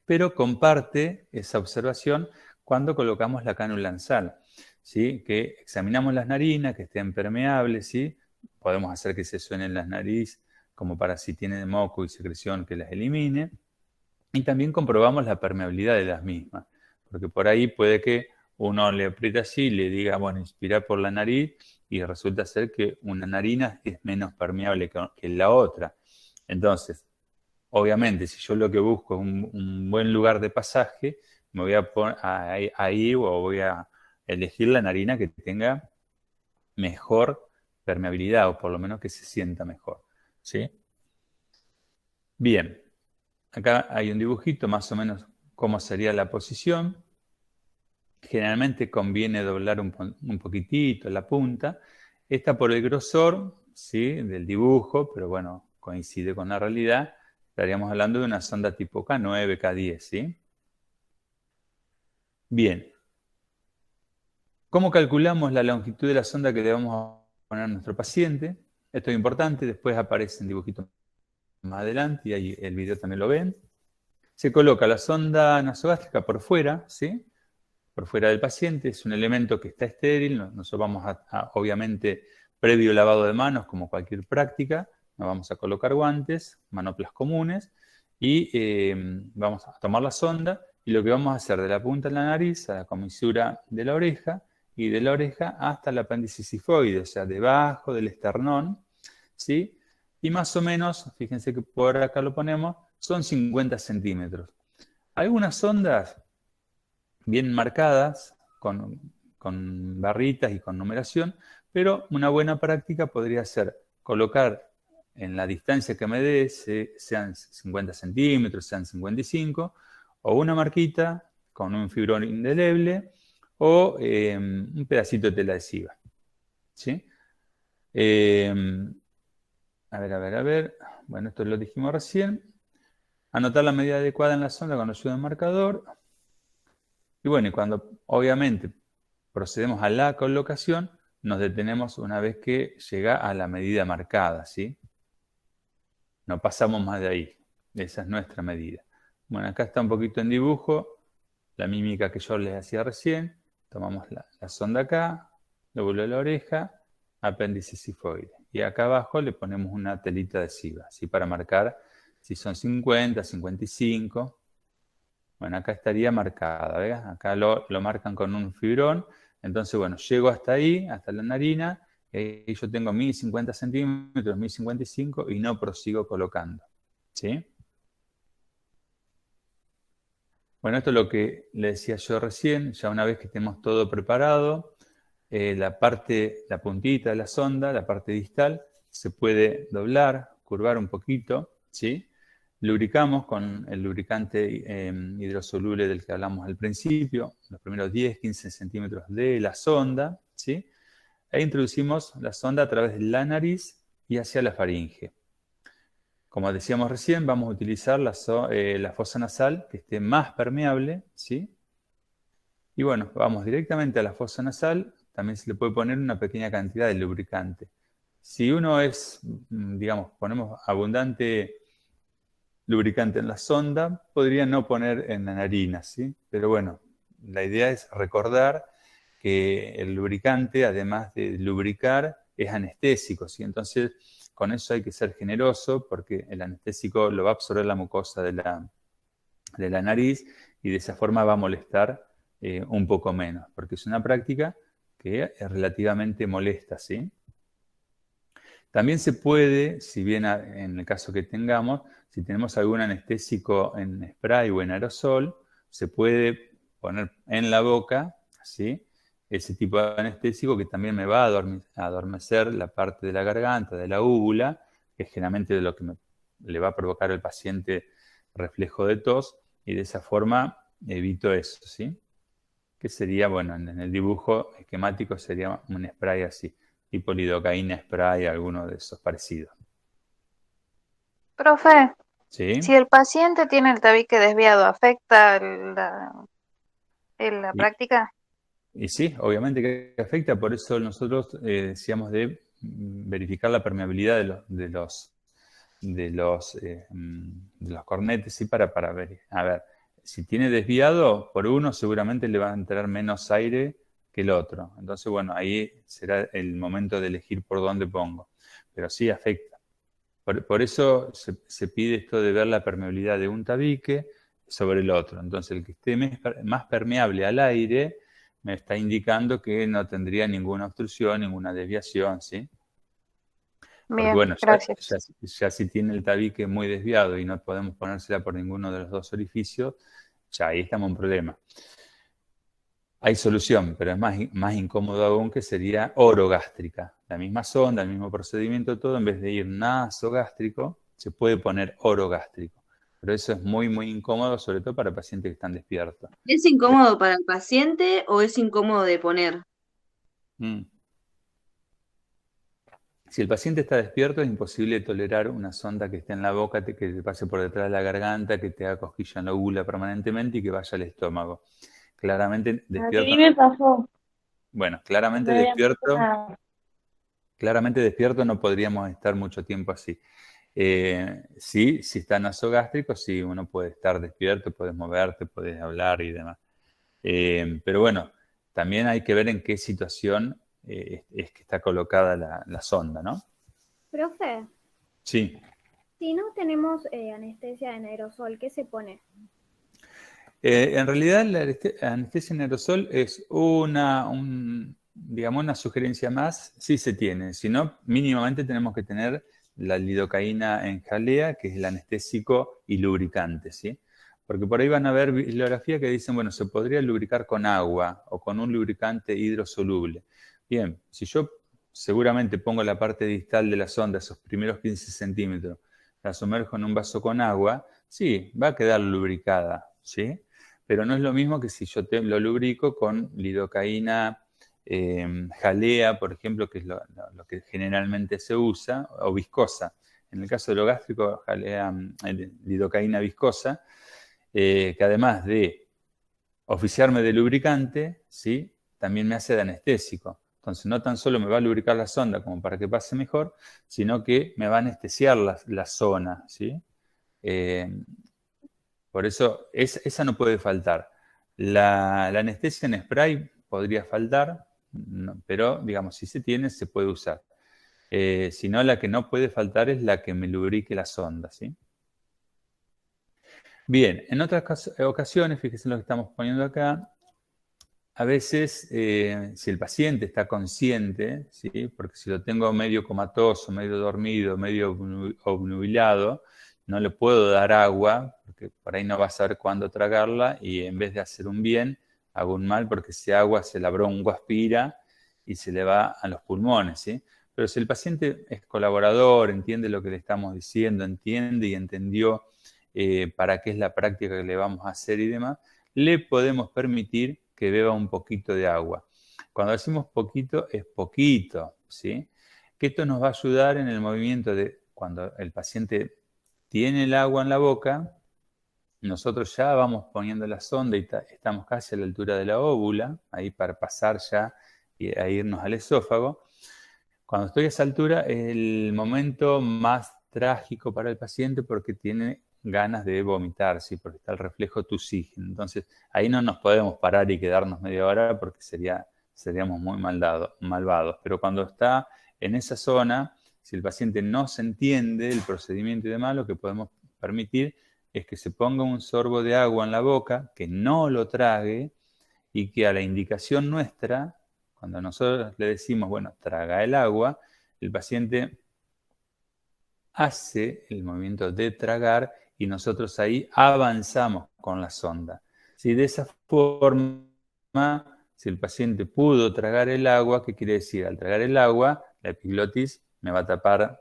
pero comparte esa observación cuando colocamos la cánula nasal, ¿sí? Que examinamos las narinas, que estén permeables, ¿sí? Podemos hacer que se suenen las narices, como para si tienen moco y secreción que las elimine, y también comprobamos la permeabilidad de las mismas, porque por ahí puede que uno le apriete así y le diga, bueno, inspira por la nariz, y resulta ser que una narina es menos permeable que la otra. Entonces, obviamente, si yo lo que busco es un buen lugar de pasaje, me voy a poner ahí o voy a elegir la narina que tenga mejor permeabilidad, o por lo menos que se sienta mejor, ¿sí? Bien, acá hay un dibujito más o menos cómo sería la posición. Generalmente conviene doblar un poquitito la punta. Esta por el grosor, ¿sí? Del dibujo, pero bueno, coincide con la realidad. Estaríamos hablando de una sonda tipo K9, K10, ¿sí? Bien. ¿Cómo calculamos la longitud de la sonda que le vamos a poner a nuestro paciente? Esto es importante, después aparece en dibujito más adelante y ahí el video también lo ven. Se coloca la sonda nasogástrica por fuera, ¿sí? por fuera del paciente, es un elemento que está estéril, nosotros vamos obviamente, previo lavado de manos, como cualquier práctica, nos vamos a colocar guantes, manoplas comunes, y vamos a tomar la sonda, y lo que vamos a hacer de la punta de la nariz a la comisura de la oreja, y de la oreja hasta el apéndice sifoide, o sea, debajo del esternón, ¿sí? Y más o menos, fíjense que por acá lo ponemos, son 50 centímetros. Algunas sondas bien marcadas, con barritas y con numeración, pero una buena práctica podría ser colocar en la distancia que me dé, sean 50 centímetros, sean 55, o una marquita con un fibrón indeleble, o un pedacito de tela adhesiva. ¿Sí? A ver. Bueno, esto lo dijimos recién. Anotar la medida adecuada en la sonda con ayuda del marcador. Y bueno, y cuando obviamente procedemos a la colocación, nos detenemos una vez que llega a la medida marcada, ¿sí? No pasamos más de ahí. Esa es nuestra medida. Bueno, acá está un poquito en dibujo, la mímica que yo les hacía recién. Tomamos la sonda acá, lóbulo de la oreja, apéndice sifoide. Y acá abajo le ponemos una telita adhesiva, ¿sí? Para marcar si son 50, 55. Bueno, acá estaría marcada, ¿ves? Acá lo marcan con un fibrón. Entonces, bueno, llego hasta ahí, hasta la narina, y ahí yo tengo 1050 centímetros, 1055, y no prosigo colocando. ¿Sí? Bueno, esto es lo que le decía yo recién. Ya una vez que tenemos todo preparado, la puntita de la sonda, la parte distal, se puede doblar, curvar un poquito, ¿sí? Lubricamos con el lubricante hidrosoluble del que hablamos al principio, los primeros 10-15 centímetros de la sonda, ¿sí? E introducimos la sonda a través de la nariz y hacia la faringe. Como decíamos recién, vamos a utilizar la fosa nasal que esté más permeable, ¿sí? Y bueno, vamos directamente a la fosa nasal, también se le puede poner una pequeña cantidad de lubricante. Si uno es, digamos, ponemos abundante lubricante en la sonda, podría no poner en la narina, ¿sí? Pero bueno, la idea es recordar que el lubricante, además de lubricar, es anestésico, ¿sí? Entonces, con eso hay que ser generoso porque el anestésico lo va a absorber la mucosa de la nariz y de esa forma va a molestar un poco menos, porque es una práctica que es relativamente molesta, ¿sí? También se puede, si bien en el caso que tengamos, si tenemos algún anestésico en spray o en aerosol, se puede poner en la boca, ¿sí? Ese tipo de anestésico que también me va a adormecer la parte de la garganta, de la úvula, que es generalmente lo que le va a provocar al paciente reflejo de tos, y de esa forma evito eso, ¿sí? Que sería, bueno, en el dibujo esquemático sería un spray así, tipo lidocaína spray, alguno de esos parecidos. Profe, ¿Sí? si el paciente tiene el tabique desviado, ¿afecta la práctica? Y sí, obviamente que afecta, por eso nosotros decíamos de verificar la permeabilidad de los cornetes, ¿sí? Para ver. A ver, si tiene desviado, por uno seguramente le va a entrar menos aire que el otro. Entonces, bueno, ahí será el momento de elegir por dónde pongo. Pero sí afecta. Por eso se pide esto de ver la permeabilidad de un tabique sobre el otro. Entonces, el que esté más permeable al aire me está indicando que no tendría ninguna obstrucción, ninguna desviación, ¿sí? Porque Bien, bueno, gracias. ya si tiene el tabique muy desviado y no podemos ponérsela por ninguno de los dos orificios, ya ahí estamos en problema. Hay solución, pero es más incómodo aún, que sería orogástrica. La misma sonda, el mismo procedimiento, todo, en vez de ir nasogástrico, se puede poner orogástrico. Pero eso es muy, muy incómodo, sobre todo para pacientes que están despiertos. ¿Es incómodo para el paciente o es incómodo de poner? Si el paciente está despierto, es imposible tolerar una sonda que esté en la boca, que te pase por detrás de la garganta, que te haga cosquilla en la úvula permanentemente y que vaya al estómago. Claramente despierto. A mí me pasó. Bueno, claramente No había visto nada. Claramente despierto no podríamos estar mucho tiempo así. Sí, si está nasogástrico, sí, uno puede estar despierto, puedes moverte, puedes hablar y demás. Pero bueno, también hay que ver en qué situación es que está colocada la sonda, ¿no? Profe, Sí. si no tenemos anestesia en aerosol, ¿qué se pone? En realidad, la anestesia en aerosol es digamos, una sugerencia más, sí se tiene. Si no, mínimamente tenemos que tener la lidocaína en jalea, que es el anestésico y lubricante, ¿sí? Porque por ahí van a ver bibliografía que dicen, bueno, se podría lubricar con agua o con un lubricante hidrosoluble. Bien, si yo seguramente pongo la parte distal de la sonda, esos primeros 15 centímetros, la sumerjo en un vaso con agua, sí, va a quedar lubricada, ¿sí? Pero no es lo mismo que si yo lo lubrico con lidocaína jalea, por ejemplo, que es lo que generalmente se usa, o viscosa. En el caso de lo gástrico, jalea, lidocaína viscosa, que además de oficiarme de lubricante, ¿sí? También me hace de anestésico. Entonces, no tan solo me va a lubricar la sonda como para que pase mejor, sino que me va a anestesiar la zona, ¿sí? Por eso, esa no puede faltar. La anestesia en spray podría faltar, pero, digamos, si se tiene, se puede usar. Si no, la que no puede faltar es la que me lubrique la sonda, ¿sí? Bien, en otras ocasiones, fíjense lo que estamos poniendo acá, a veces, si el paciente está consciente, ¿sí? Porque si lo tengo medio comatoso, medio dormido, medio obnubilado, no le puedo dar agua, porque por ahí no va a saber cuándo tragarla, y en vez de hacer un bien, hago un mal, porque ese agua se la broncoaspira y se le va a los pulmones, ¿sí? Pero si el paciente es colaborador, entiende lo que le estamos diciendo, entiende y entendió para qué es la práctica que le vamos a hacer y demás, le podemos permitir que beba un poquito de agua. Cuando decimos poquito, es poquito, ¿sí? Que esto nos va a ayudar en el movimiento de cuando el paciente tiene el agua en la boca, nosotros ya vamos poniendo la sonda y estamos casi a la altura de la óvula, ahí para pasar ya y a irnos al esófago. Cuando estoy a esa altura es el momento más trágico para el paciente porque tiene ganas de vomitar, ¿sí? Porque está el reflejo tusígeno. Entonces, ahí no nos podemos parar y quedarnos media hora porque seríamos muy malvados. Pero cuando está en esa zona, si el paciente no se entiende el procedimiento y demás, lo que podemos permitir es que se ponga un sorbo de agua en la boca, que no lo trague y que a la indicación nuestra, cuando nosotros le decimos, bueno, traga el agua, el paciente hace el movimiento de tragar y nosotros ahí avanzamos con la sonda. Si de esa forma, si el paciente pudo tragar el agua, ¿qué quiere decir? Al tragar el agua, la epiglotis me va a tapar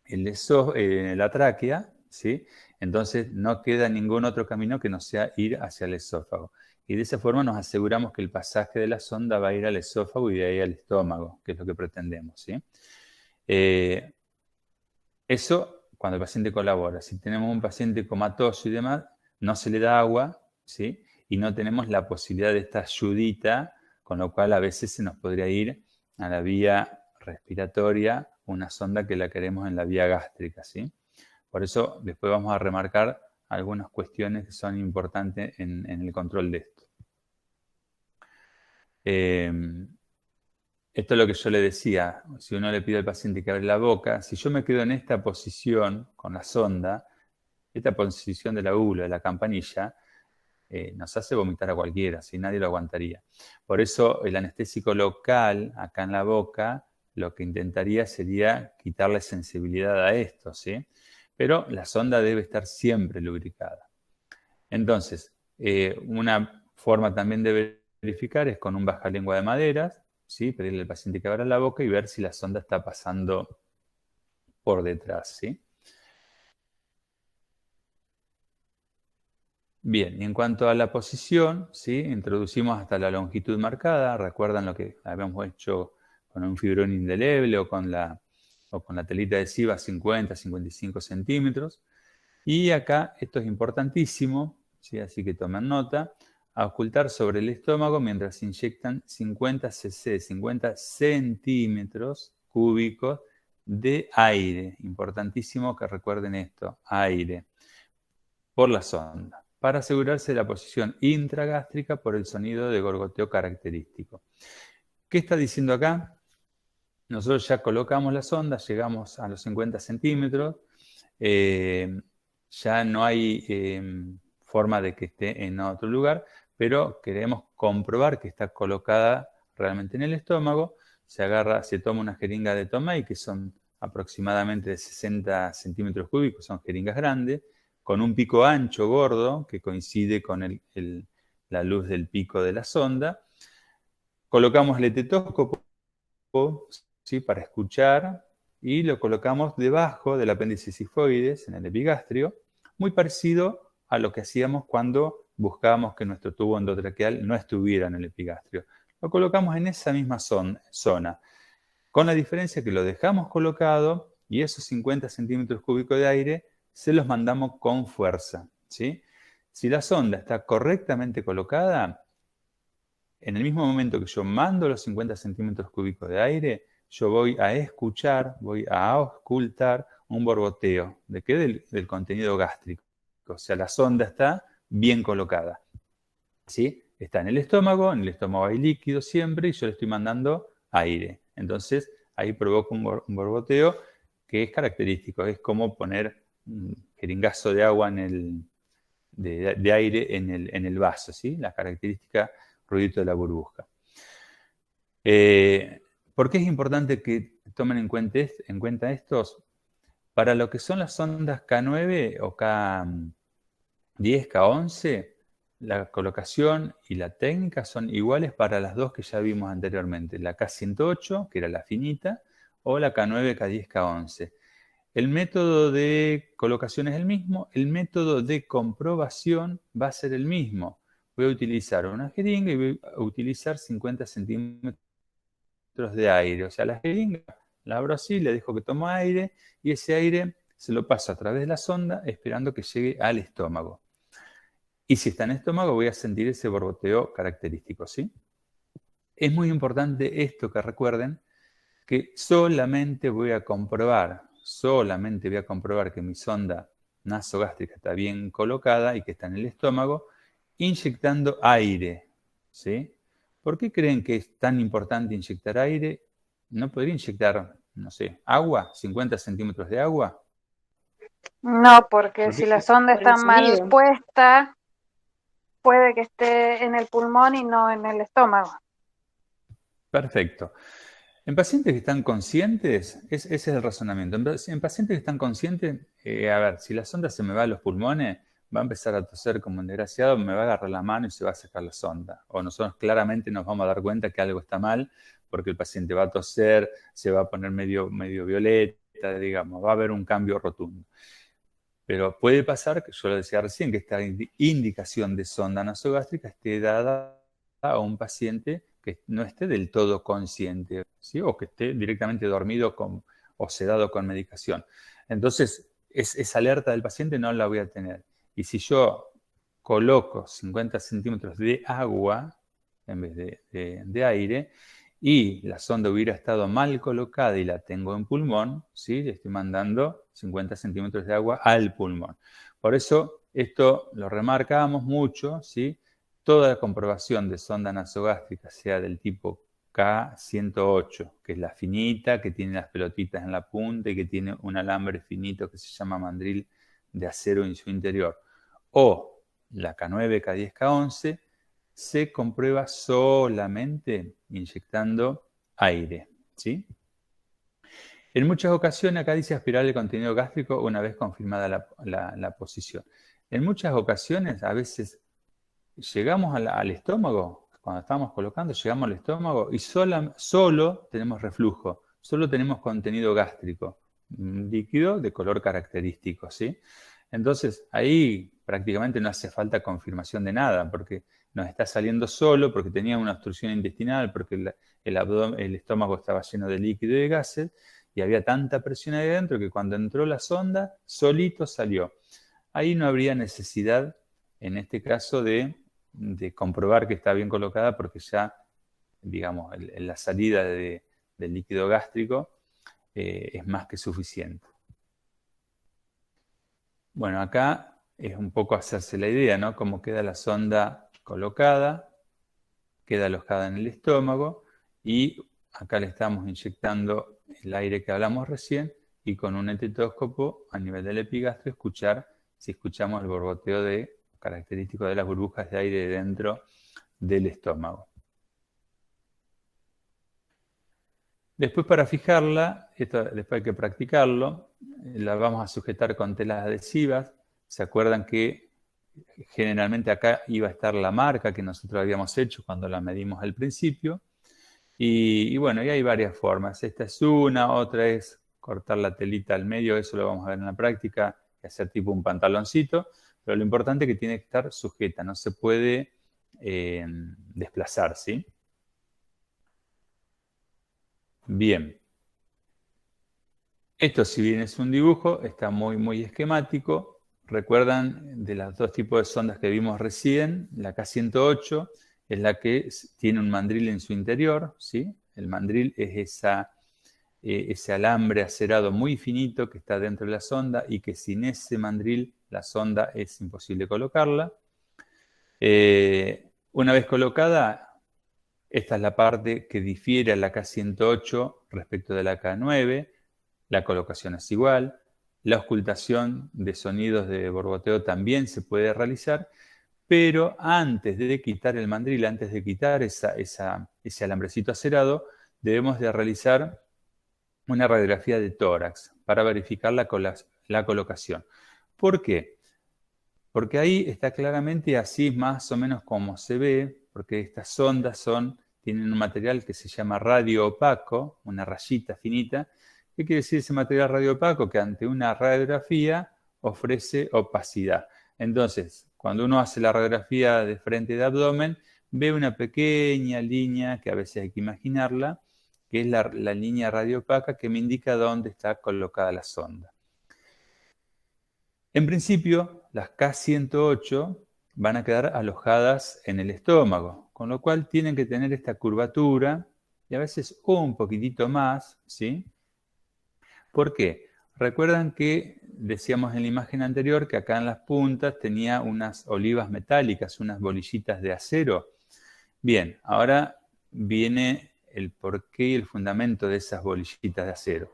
la tráquea, ¿sí? Entonces no queda ningún otro camino que no sea ir hacia el esófago. Y de esa forma nos aseguramos que el pasaje de la sonda va a ir al esófago y de ahí al estómago, que es lo que pretendemos, ¿sí? Eso cuando el paciente colabora. Si tenemos un paciente comatoso y demás, no se le da agua, ¿sí? Y no tenemos la posibilidad de esta ayudita, con lo cual a veces se nos podría ir a la vía respiratoria una sonda que la queremos en la vía gástrica, ¿sí? Por eso después vamos a remarcar algunas cuestiones que son importantes en el control de esto. Esto es lo que yo le decía, si uno le pide al paciente que abra la boca, si yo me quedo en esta posición con la sonda, esta posición de la úvula, de la campanilla, nos hace vomitar a cualquiera, si nadie lo aguantaría. Por eso el anestésico local, acá en la boca, lo que intentaría sería quitarle sensibilidad a esto, ¿sí? Pero la sonda debe estar siempre lubricada. Entonces, una forma también de verificar es con un bajalengua de maderas, ¿sí? Pedirle al paciente que abra la boca y ver si la sonda está pasando por detrás, ¿sí? Bien, y en cuanto a la posición, ¿sí? Introducimos hasta la longitud marcada. ¿Recuerdan lo que habíamos hecho con un fibrón indeleble o con la telita adhesiva 50, 55 centímetros? Y acá, esto es importantísimo, ¿sí? Así que tomen nota, a ocultar sobre el estómago mientras se inyectan 50 cc, 50 centímetros cúbicos de aire. Importantísimo que recuerden esto, aire, por la sonda. para asegurarse de la posición intragástrica por el sonido de gorgoteo característico. ¿Qué está diciendo acá? Nosotros ya colocamos la sonda, llegamos a los 50 centímetros, ya no hay forma de que esté en otro lugar, pero queremos comprobar que está colocada realmente en el estómago. Se toma una jeringa de Tomei, que son aproximadamente de 60 centímetros cúbicos, son jeringas grandes, con un pico ancho, gordo, que coincide con la luz del pico de la sonda. Colocamos el estetoscopio, ¿sí?, para escuchar, y lo colocamos debajo del apéndice sifoides, en el epigastrio, muy parecido a lo que hacíamos cuando buscábamos que nuestro tubo endotraqueal no estuviera en el epigastrio. Lo colocamos en esa misma zona, con la diferencia que lo dejamos colocado y esos 50 centímetros cúbicos de aire se los mandamos con fuerza, ¿sí? Si la sonda está correctamente colocada, en el mismo momento que yo mando los 50 centímetros cúbicos de aire, yo voy a escuchar, voy a auscultar un borboteo. ¿De qué? Del contenido gástrico. O sea, la sonda está bien colocada, ¿sí? Está en el estómago hay líquido siempre y yo le estoy mandando aire. Entonces, ahí provoca un borboteo que es característico. Es como poner un jeringazo de agua de aire en el vaso, ¿sí? La característica ruidito de la burbuja. ¿Por qué es importante que tomen en cuenta estos? Para lo que son las sondas K9 o K10, K11, la colocación y la técnica son iguales para las dos que ya vimos anteriormente, la K108, que era la finita, o la K9, K10, K11. El método de colocación es el mismo, el método de comprobación va a ser el mismo. Voy a utilizar una jeringa y voy a utilizar 50 centímetros de aire. O sea, la jeringa la abro así, le dejo que tome aire y ese aire se lo paso a través de la sonda esperando que llegue al estómago. Y si está en el estómago voy a sentir ese borboteo característico, ¿sí? Es muy importante esto que recuerden, que solamente voy a comprobar que mi sonda nasogástrica está bien colocada y que está en el estómago, inyectando aire, ¿sí? ¿Por qué creen que es tan importante inyectar aire? ¿No podría inyectar, no sé, agua, 50 centímetros de agua? No, porque Porque si la sonda Por el está mal sonido. puesta, puede que esté en el pulmón y no en el estómago. Perfecto. En pacientes que están conscientes, ese es el razonamiento. En pacientes que están conscientes, a ver, si la sonda se me va a los pulmones, va a empezar a toser como un desgraciado, me va a agarrar la mano y se va a sacar la sonda. O nosotros claramente nos vamos a dar cuenta que algo está mal, porque el paciente va a toser, se va a poner medio violeta, digamos, va a haber un cambio rotundo. Pero puede pasar, que yo lo decía recién, que esta indicación de sonda nasogástrica esté dada a un paciente que no esté del todo consciente, ¿sí? O que esté directamente dormido o sedado con medicación. Entonces, esa alerta del paciente no la voy a tener. Y si yo coloco 50 centímetros de agua en vez de aire y la sonda hubiera estado mal colocada y la tengo en pulmón, ¿sí? Le estoy mandando 50 centímetros de agua al pulmón. Por eso, esto lo remarcamos mucho, ¿sí? Toda la comprobación de sonda nasogástrica, sea del tipo K108, que es la finita, que tiene las pelotitas en la punta y que tiene un alambre finito que se llama mandril de acero en su interior, o la K9, K10, K11, se comprueba solamente inyectando aire, ¿sí? En muchas ocasiones, acá dice aspirar el contenido gástrico una vez confirmada la posición. En muchas ocasiones, a veces, llegamos al estómago, cuando estamos colocando, llegamos al estómago y solo tenemos reflujo, solo tenemos contenido gástrico, un líquido de color característico, ¿sí? Entonces, ahí prácticamente no hace falta confirmación de nada, porque nos está saliendo solo, porque tenía una obstrucción intestinal, porque el estómago estaba lleno de líquido y de gases, y había tanta presión ahí adentro que cuando entró la sonda, solito salió. Ahí no habría necesidad, en este caso, de comprobar que está bien colocada, porque ya, digamos, la salida del líquido gástrico es más que suficiente. Bueno, acá es un poco hacerse la idea, ¿no? Cómo queda la sonda colocada, queda alojada en el estómago y acá le estamos inyectando el aire que hablamos recién y con un estetoscopio a nivel del epigastrio escuchar si escuchamos el borboteo característico de las burbujas de aire dentro del estómago. Después para fijarla, esto después hay que practicarlo, la vamos a sujetar con telas adhesivas. ¿Se acuerdan que generalmente acá iba a estar la marca que nosotros habíamos hecho cuando la medimos al principio? Y bueno, y hay varias formas. Esta es una, otra es cortar la telita al medio, eso lo vamos a ver en la práctica, y hacer tipo un pantaloncito, pero lo importante es que tiene que estar sujeta, no se puede desplazar, ¿sí? Bien. Esto, si bien es un dibujo, está muy esquemático. Recuerdan de los dos tipos de sondas que vimos recién, la K108 es la que tiene un mandril en su interior, ¿sí? El mandril es ese alambre acerado muy finito que está dentro de la sonda y que sin ese mandril la sonda es imposible colocarla. Una vez colocada, esta es la parte que difiere a la K108 respecto de la K9. La colocación es igual. La ocultación de sonidos de borboteo también se puede realizar, pero antes de quitar el mandril, antes de quitar ese alambrecito acerado, debemos de realizar una radiografía de tórax para verificar la colocación. ¿Por qué? Porque ahí está claramente así más o menos como se ve, porque estas sondas tienen un material que se llama radio opaco, una rayita finita. ¿Qué quiere decir ese material radio opaco? Que ante una radiografía ofrece opacidad. Entonces, cuando uno hace la radiografía de frente de abdomen, ve una pequeña línea, que a veces hay que imaginarla, que es la línea radio opaca que me indica dónde está colocada la sonda. En principio, las K108 van a quedar alojadas en el estómago, con lo cual tienen que tener esta curvatura y a veces un poquitito más, ¿sí? ¿Por qué? Recuerdan que decíamos en la imagen anterior que acá en las puntas tenía unas olivas metálicas, unas bolillitas de acero. Bien, ahora viene el porqué y el fundamento de esas bolillitas de acero.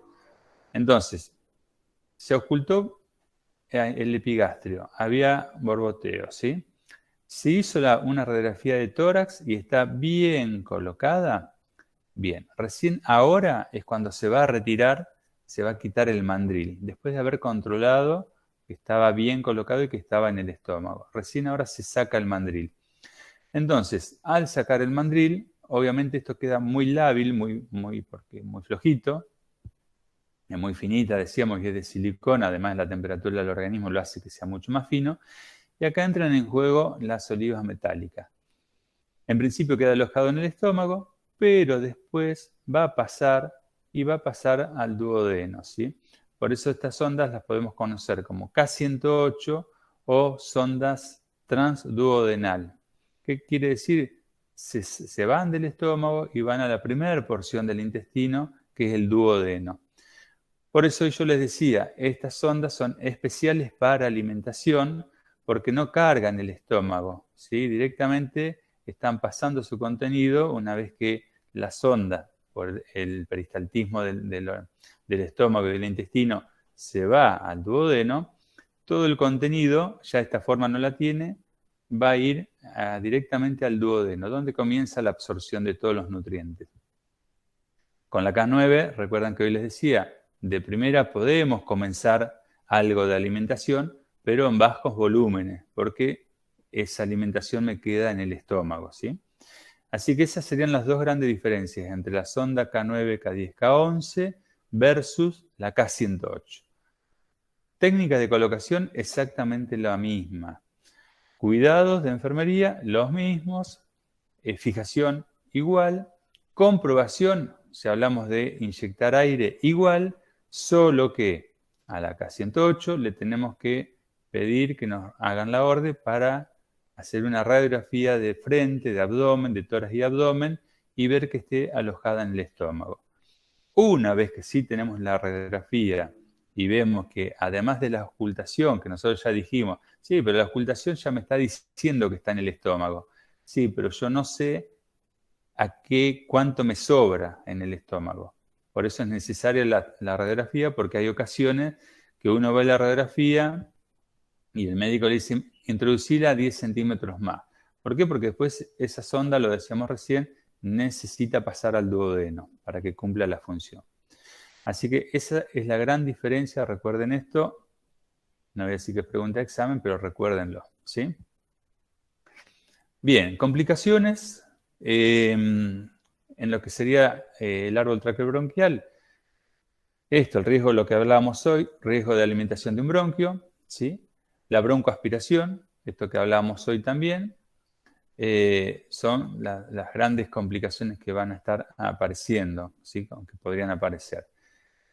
Entonces, se ocultó el epigastrio, había borboteo, ¿sí? Se hizo una radiografía de tórax y está bien colocada. Bien, recién ahora es cuando se va a retirar, se va a quitar el mandril, después de haber controlado que estaba bien colocado y que estaba en el estómago. Recién ahora se saca el mandril. Entonces, al sacar el mandril, obviamente esto queda muy lábil, muy flojito, es muy finita, decíamos que es de silicona, además la temperatura del organismo lo hace que sea mucho más fino, y acá entran en juego las olivas metálicas. En principio queda alojado en el estómago, pero después va a pasar al duodeno, ¿sí? Por eso estas sondas las podemos conocer como K108 o sondas transduodenal. ¿Qué quiere decir? Se van del estómago y van a la primera porción del intestino, que es el duodeno. Por eso yo les decía, estas sondas son especiales para alimentación porque no cargan el estómago, ¿sí? Directamente están pasando su contenido una vez que la sonda, por el peristaltismo del estómago y del intestino, se va al duodeno, todo el contenido, ya esta forma no la tiene, va a ir directamente al duodeno, donde comienza la absorción de todos los nutrientes. Con la K9, recuerdan que hoy les decía, de primera podemos comenzar algo de alimentación, pero en bajos volúmenes, porque esa alimentación me queda en el estómago, ¿sí? Así que esas serían las dos grandes diferencias entre la sonda K9, K10, K11 versus la K108. Técnica de colocación exactamente la misma. Cuidados de enfermería los mismos. Fijación igual. Comprobación, si hablamos de inyectar aire, igual, solo que a la K108 le tenemos que pedir que nos hagan la orden para hacer una radiografía de frente, de abdomen, de tórax y abdomen y ver que esté alojada en el estómago. Una vez que sí tenemos la radiografía y vemos que además de la ocultación, que nosotros ya dijimos, sí, pero la ocultación ya me está diciendo que está en el estómago. Sí, pero yo no sé cuánto me sobra en el estómago. Por eso es necesaria la radiografía, porque hay ocasiones que uno ve la radiografía y el médico le dice, introducirla a 10 centímetros más. ¿Por qué? Porque después esa sonda, lo decíamos recién, necesita pasar al duodeno para que cumpla la función. Así que esa es la gran diferencia, recuerden esto. No voy a decir que es pregunta de examen, pero recuérdenlo, ¿sí? Bien, complicaciones en lo que sería el árbol traqueobronquial. Esto, el riesgo de lo que hablábamos hoy, riesgo de alimentación de un bronquio, ¿sí? La broncoaspiración, esto que hablábamos hoy también, son las grandes complicaciones que van a estar apareciendo, ¿sí? Aunque podrían aparecer.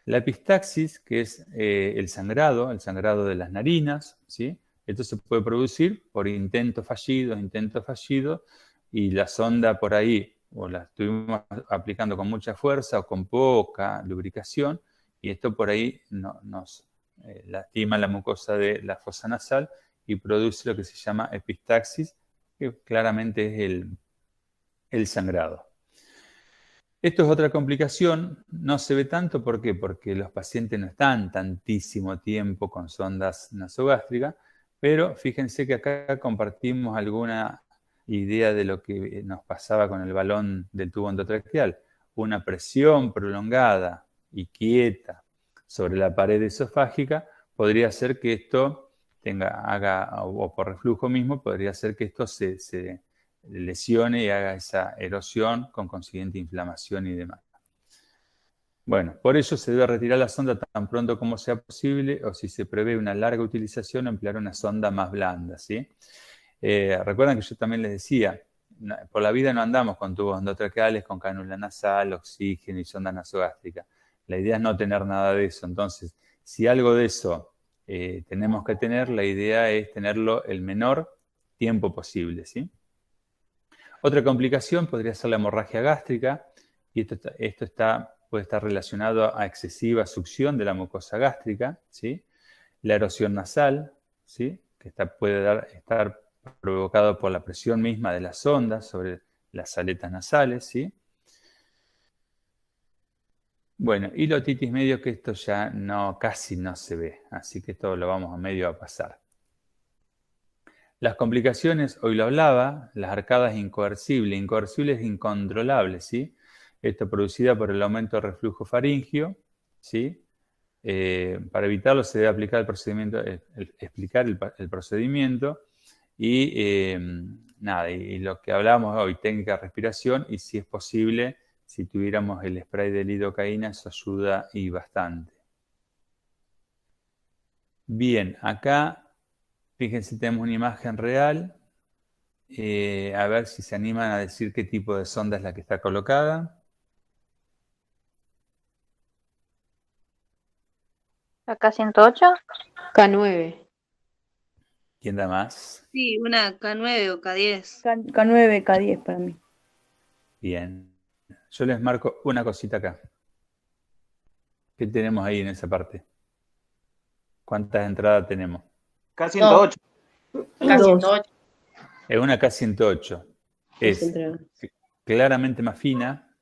La epistaxis, que es el sangrado de las narinas, ¿sí? Esto se puede producir por intentos fallidos, y la sonda por ahí, o la estuvimos aplicando con mucha fuerza o con poca lubricación, y esto por ahí nos lastima la mucosa de la fosa nasal y produce lo que se llama epistaxis, que claramente es el sangrado. Esto es otra complicación, no se ve tanto, ¿por qué? Porque los pacientes no están tantísimo tiempo con sondas nasogástricas, pero fíjense que acá compartimos alguna idea de lo que nos pasaba con el balón del tubo endotraqueal. Una presión prolongada y quieta sobre la pared esofágica podría hacer que esto o por reflujo mismo, podría hacer que esto se lesione y haga esa erosión con consiguiente inflamación y demás. Bueno, por ello se debe retirar la sonda tan pronto como sea posible, o si se prevé una larga utilización, emplear una sonda más blanda, ¿sí? Recuerdan que yo también les decía, por la vida no andamos con tubos endotraqueales, con cánula nasal, oxígeno y sonda nasogástrica. La idea es no tener nada de eso. Entonces, si algo de eso tenemos que tener, la idea es tenerlo el menor tiempo posible, ¿sí? Otra complicación podría ser la hemorragia gástrica, y esto puede estar relacionado a excesiva succión de la mucosa gástrica, ¿sí? La erosión nasal, ¿sí? Que puede estar provocado por la presión misma de las sondas sobre las aletas nasales, ¿sí? Bueno, y la otitis medio, que esto ya casi no se ve, así que esto lo vamos a medio a pasar. Las complicaciones, hoy lo hablaba, las arcadas incoercibles e incontrolables, ¿sí? Esto producida por el aumento del reflujo faríngeo, ¿sí? Para evitarlo se debe aplicar explicar el procedimiento y lo que hablábamos hoy, técnica de respiración, y si es posible, si tuviéramos el spray de lidocaína, eso ayuda y bastante. Bien, acá fíjense, tenemos una imagen real. A ver si se animan a decir qué tipo de sonda es la que está colocada. Acá 108. K9. ¿Quién da más? Sí, una K9 o K10. K9, K10 para mí. Bien. Yo les marco una cosita acá. ¿Qué tenemos ahí en esa parte? ¿Cuántas entradas tenemos? K108. K108. Es una K108. Es claramente más fina.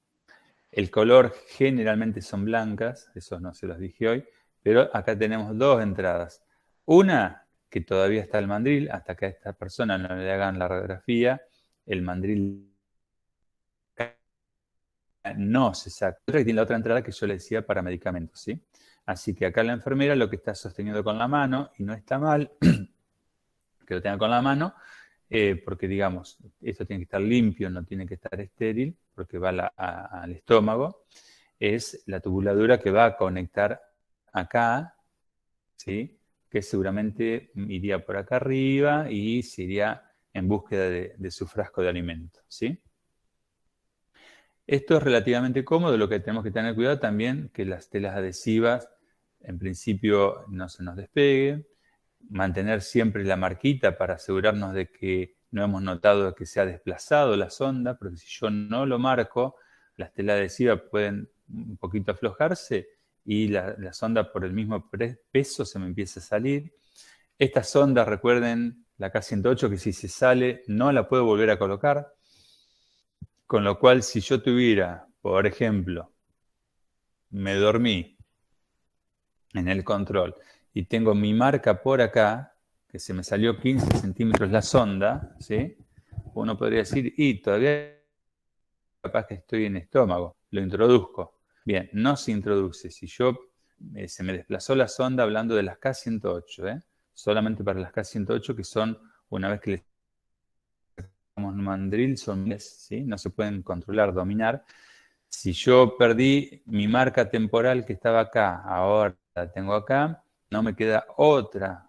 El color generalmente son blancas, eso no se los dije hoy, pero acá tenemos dos entradas. Una que todavía está el mandril, hasta que a esta persona no le hagan la radiografía, el mandril no se saca. Otra que tiene la otra entrada que yo le decía para medicamentos, ¿sí? Así que acá la enfermera lo que está sosteniendo con la mano, y no está mal que lo tenga con la mano, porque digamos, esto tiene que estar limpio, no tiene que estar estéril, porque va al estómago, es la tubuladura que va a conectar acá, ¿sí? Que seguramente iría por acá arriba y se iría en búsqueda de su frasco de alimento, ¿sí? Esto es relativamente cómodo, lo que tenemos que tener cuidado también, que las telas adhesivas en principio no se nos despeguen, mantener siempre la marquita para asegurarnos de que no hemos notado que se ha desplazado la sonda, porque si yo no lo marco, las telas adhesivas pueden un poquito aflojarse y la sonda por el mismo peso se me empieza a salir. Esta sonda, recuerden, la K108, que si se sale no la puedo volver a colocar, con lo cual si yo tuviera, por ejemplo, me dormí en el control y tengo mi marca por acá, que se me salió 15 centímetros la sonda, ¿sí? Uno podría decir, y todavía capaz que estoy en estómago, lo introduzco. Bien, no se introduce. Si yo, se me desplazó la sonda hablando de las K108, solamente para las K108, que son, una vez que le sacamos un mandril, son miles, ¿sí? No se pueden controlar, dominar. Si yo perdí mi marca temporal que estaba acá, ahora la tengo acá, no me queda otra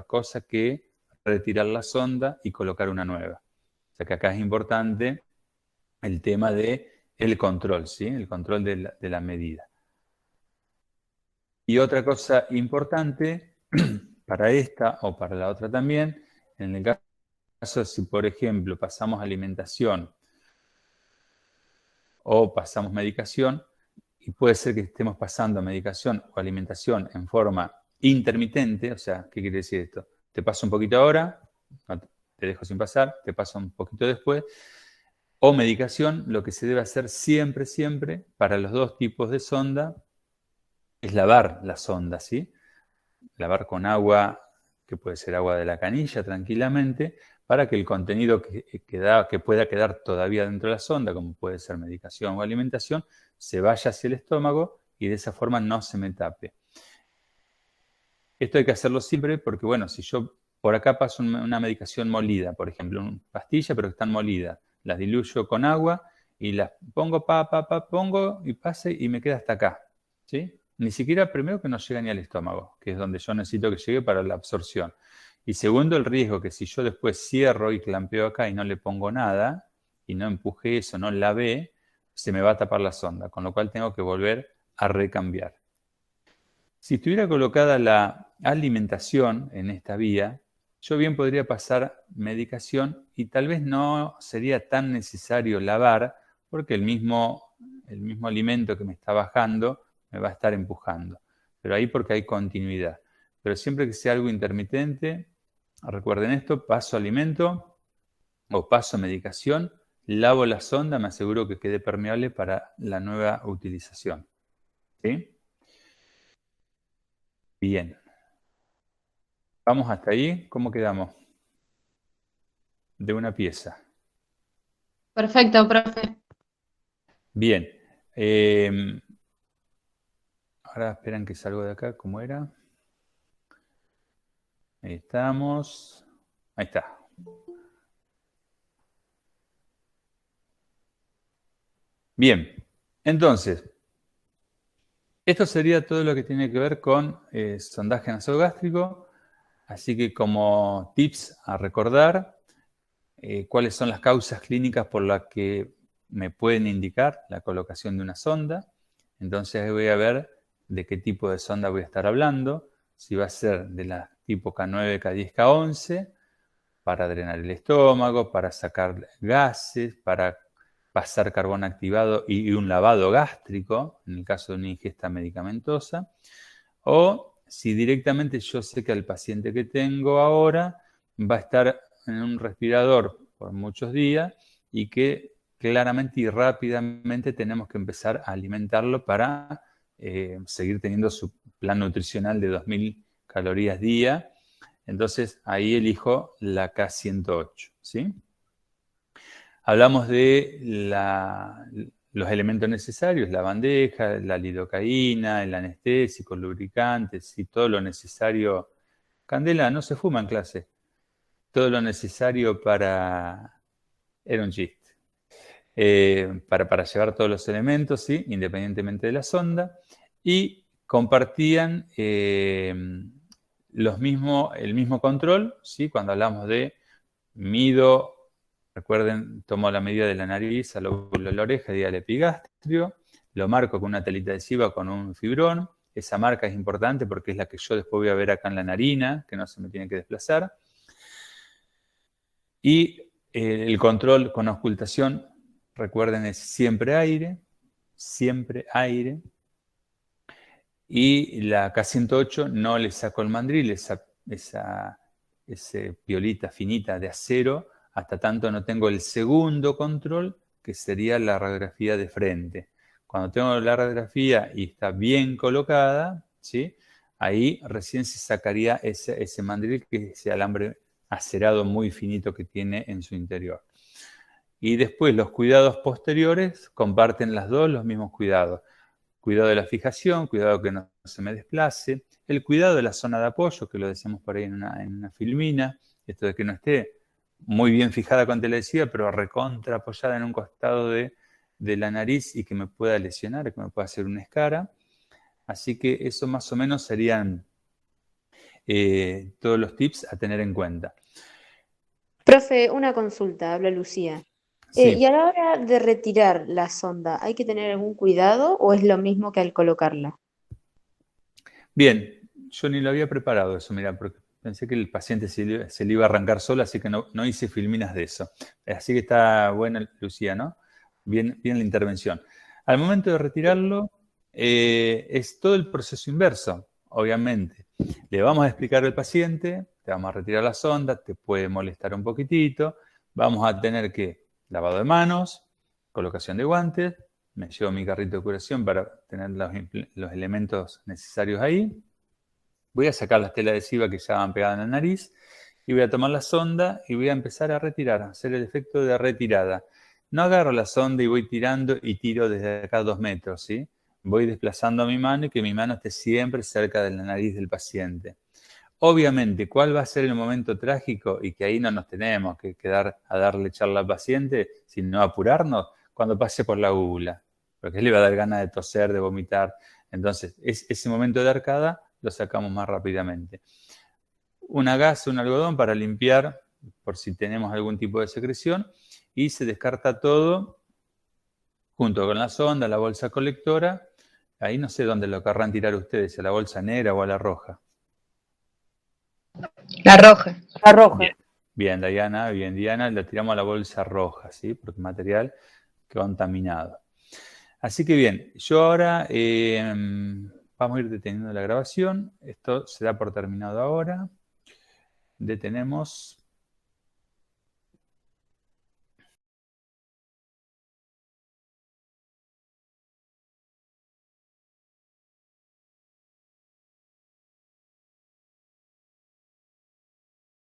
cosa que retirar la sonda y colocar una nueva. O sea que acá es importante el tema del control, ¿sí? El control de la medida. Y otra cosa importante para esta o para la otra también, en el caso si por ejemplo pasamos alimentación o pasamos medicación, y puede ser que estemos pasando medicación o alimentación en forma intermitente, o sea, ¿qué quiere decir esto? Te paso un poquito ahora, no te dejo sin pasar, te paso un poquito después, o medicación, lo que se debe hacer siempre, siempre, para los dos tipos de sonda, es lavar la sonda, ¿sí? Lavar con agua, que puede ser agua de la canilla, tranquilamente, para que el contenido que pueda quedar todavía dentro de la sonda, como puede ser medicación o alimentación, se vaya hacia el estómago y de esa forma no se me tape. Esto hay que hacerlo siempre porque, bueno, si yo por acá paso una medicación molida, por ejemplo, una pastilla, pero que están molidas, las diluyo con agua y las pongo, pongo y pase y me queda hasta acá, ¿sí? Ni siquiera, primero, que no llega ni al estómago, que es donde yo necesito que llegue para la absorción. Y segundo, el riesgo que si yo después cierro y clampeo acá y no le pongo nada, y no empujé eso, no lavé, se me va a tapar la sonda, con lo cual tengo que volver a recambiar. Si estuviera colocada la alimentación en esta vía, yo bien podría pasar medicación y tal vez no sería tan necesario lavar porque el mismo alimento que me está bajando me va a estar empujando. Pero ahí porque hay continuidad. Pero siempre que sea algo intermitente, recuerden esto, paso alimento o paso medicación, lavo la sonda, me aseguro que quede permeable para la nueva utilización. ¿Sí? Bien. ¿Vamos hasta ahí? ¿Cómo quedamos? De una pieza. Perfecto, profe. Bien. Ahora esperan que salgo de acá. ¿Cómo era? Ahí estamos. Ahí está. Bien. Entonces, esto sería todo lo que tiene que ver con sondaje nasogástrico. Así que como tips a recordar, cuáles son las causas clínicas por las que me pueden indicar la colocación de una sonda. Entonces voy a ver de qué tipo de sonda voy a estar hablando. Si va a ser de la tipo K9, K10, K11, para drenar el estómago, para sacar gases, para pasar carbón activado y un lavado gástrico, en el caso de una ingesta medicamentosa. O si directamente yo sé que el paciente que tengo ahora va a estar en un respirador por muchos días y que claramente y rápidamente tenemos que empezar a alimentarlo para seguir teniendo su plan nutricional de 2000 calorías día. Entonces ahí elijo la K108, ¿sí? Hablamos de los elementos necesarios, la bandeja, la lidocaína, el anestésico, el lubricante, sí, todo lo necesario. Candela, no se fuma en clase. Todo lo necesario para... Era un chiste. Para llevar todos los elementos, ¿sí? Independientemente de la sonda. Y compartían el mismo control, ¿sí? Cuando hablamos de mido. Recuerden, tomo la medida de la nariz, al lóbulo de la oreja y al epigastrio, lo marco con una telita adhesiva con un fibrón. Esa marca es importante porque es la que yo después voy a ver acá en la narina, que no se me tiene que desplazar. Y el control con auscultación, recuerden, es siempre aire, siempre aire. Y la K108 no le saco el mandril, esa piolita finita de acero, hasta tanto no tengo el segundo control, que sería la radiografía de frente. Cuando tengo la radiografía y está bien colocada, ¿sí? Ahí recién se sacaría ese mandril, que es ese alambre acerado muy finito que tiene en su interior. Y después los cuidados posteriores comparten las dos los mismos cuidados. Cuidado de la fijación, cuidado que no se me desplace, el cuidado de la zona de apoyo, que lo decíamos por ahí en una filmina, esto de que no esté muy bien fijada con teleadhesiva, pero recontra apoyada en un costado de la nariz y que me pueda lesionar, que me pueda hacer una escara. Así que eso más o menos serían todos los tips a tener en cuenta. Profe, una consulta, habla Lucía. Sí. Y a la hora de retirar la sonda, ¿hay que tener algún cuidado o es lo mismo que al colocarla? Bien, yo ni lo había preparado eso, mira, porque pensé que el paciente se le iba a arrancar solo, así que no hice filminas de eso. Así que está buena, Lucía, ¿no? Bien la intervención. Al momento de retirarlo, es todo el proceso inverso, obviamente. Le vamos a explicar al paciente, te vamos a retirar la sonda, te puede molestar un poquitito, vamos a tener que lavado de manos, colocación de guantes, me llevo mi carrito de curación para tener los elementos necesarios ahí. Voy a sacar las telas adhesivas que ya van pegadas en la nariz y voy a tomar la sonda y voy a empezar a retirar, a hacer el efecto de retirada. No agarro la sonda y voy tirando y tiro desde acá 2 metros, ¿sí? Voy desplazando mi mano y que mi mano esté siempre cerca de la nariz del paciente. Obviamente, ¿cuál va a ser el momento trágico? Y que ahí no nos tenemos que quedar a darle charla al paciente, sino apurarnos cuando pase por la úvula, porque él le va a dar ganas de toser, de vomitar. Entonces, ese momento de arcada lo sacamos más rápidamente. Una gasa, un algodón para limpiar por si tenemos algún tipo de secreción y se descarta todo junto con la sonda, la bolsa colectora. Ahí no sé dónde lo querrán tirar ustedes, a la bolsa negra o a la roja. La roja. La roja. Bien, Diana, la tiramos a la bolsa roja, ¿sí? Porque es material contaminado. Así que bien, yo ahora vamos a ir deteniendo la grabación. Esto se da por terminado ahora. Detenemos.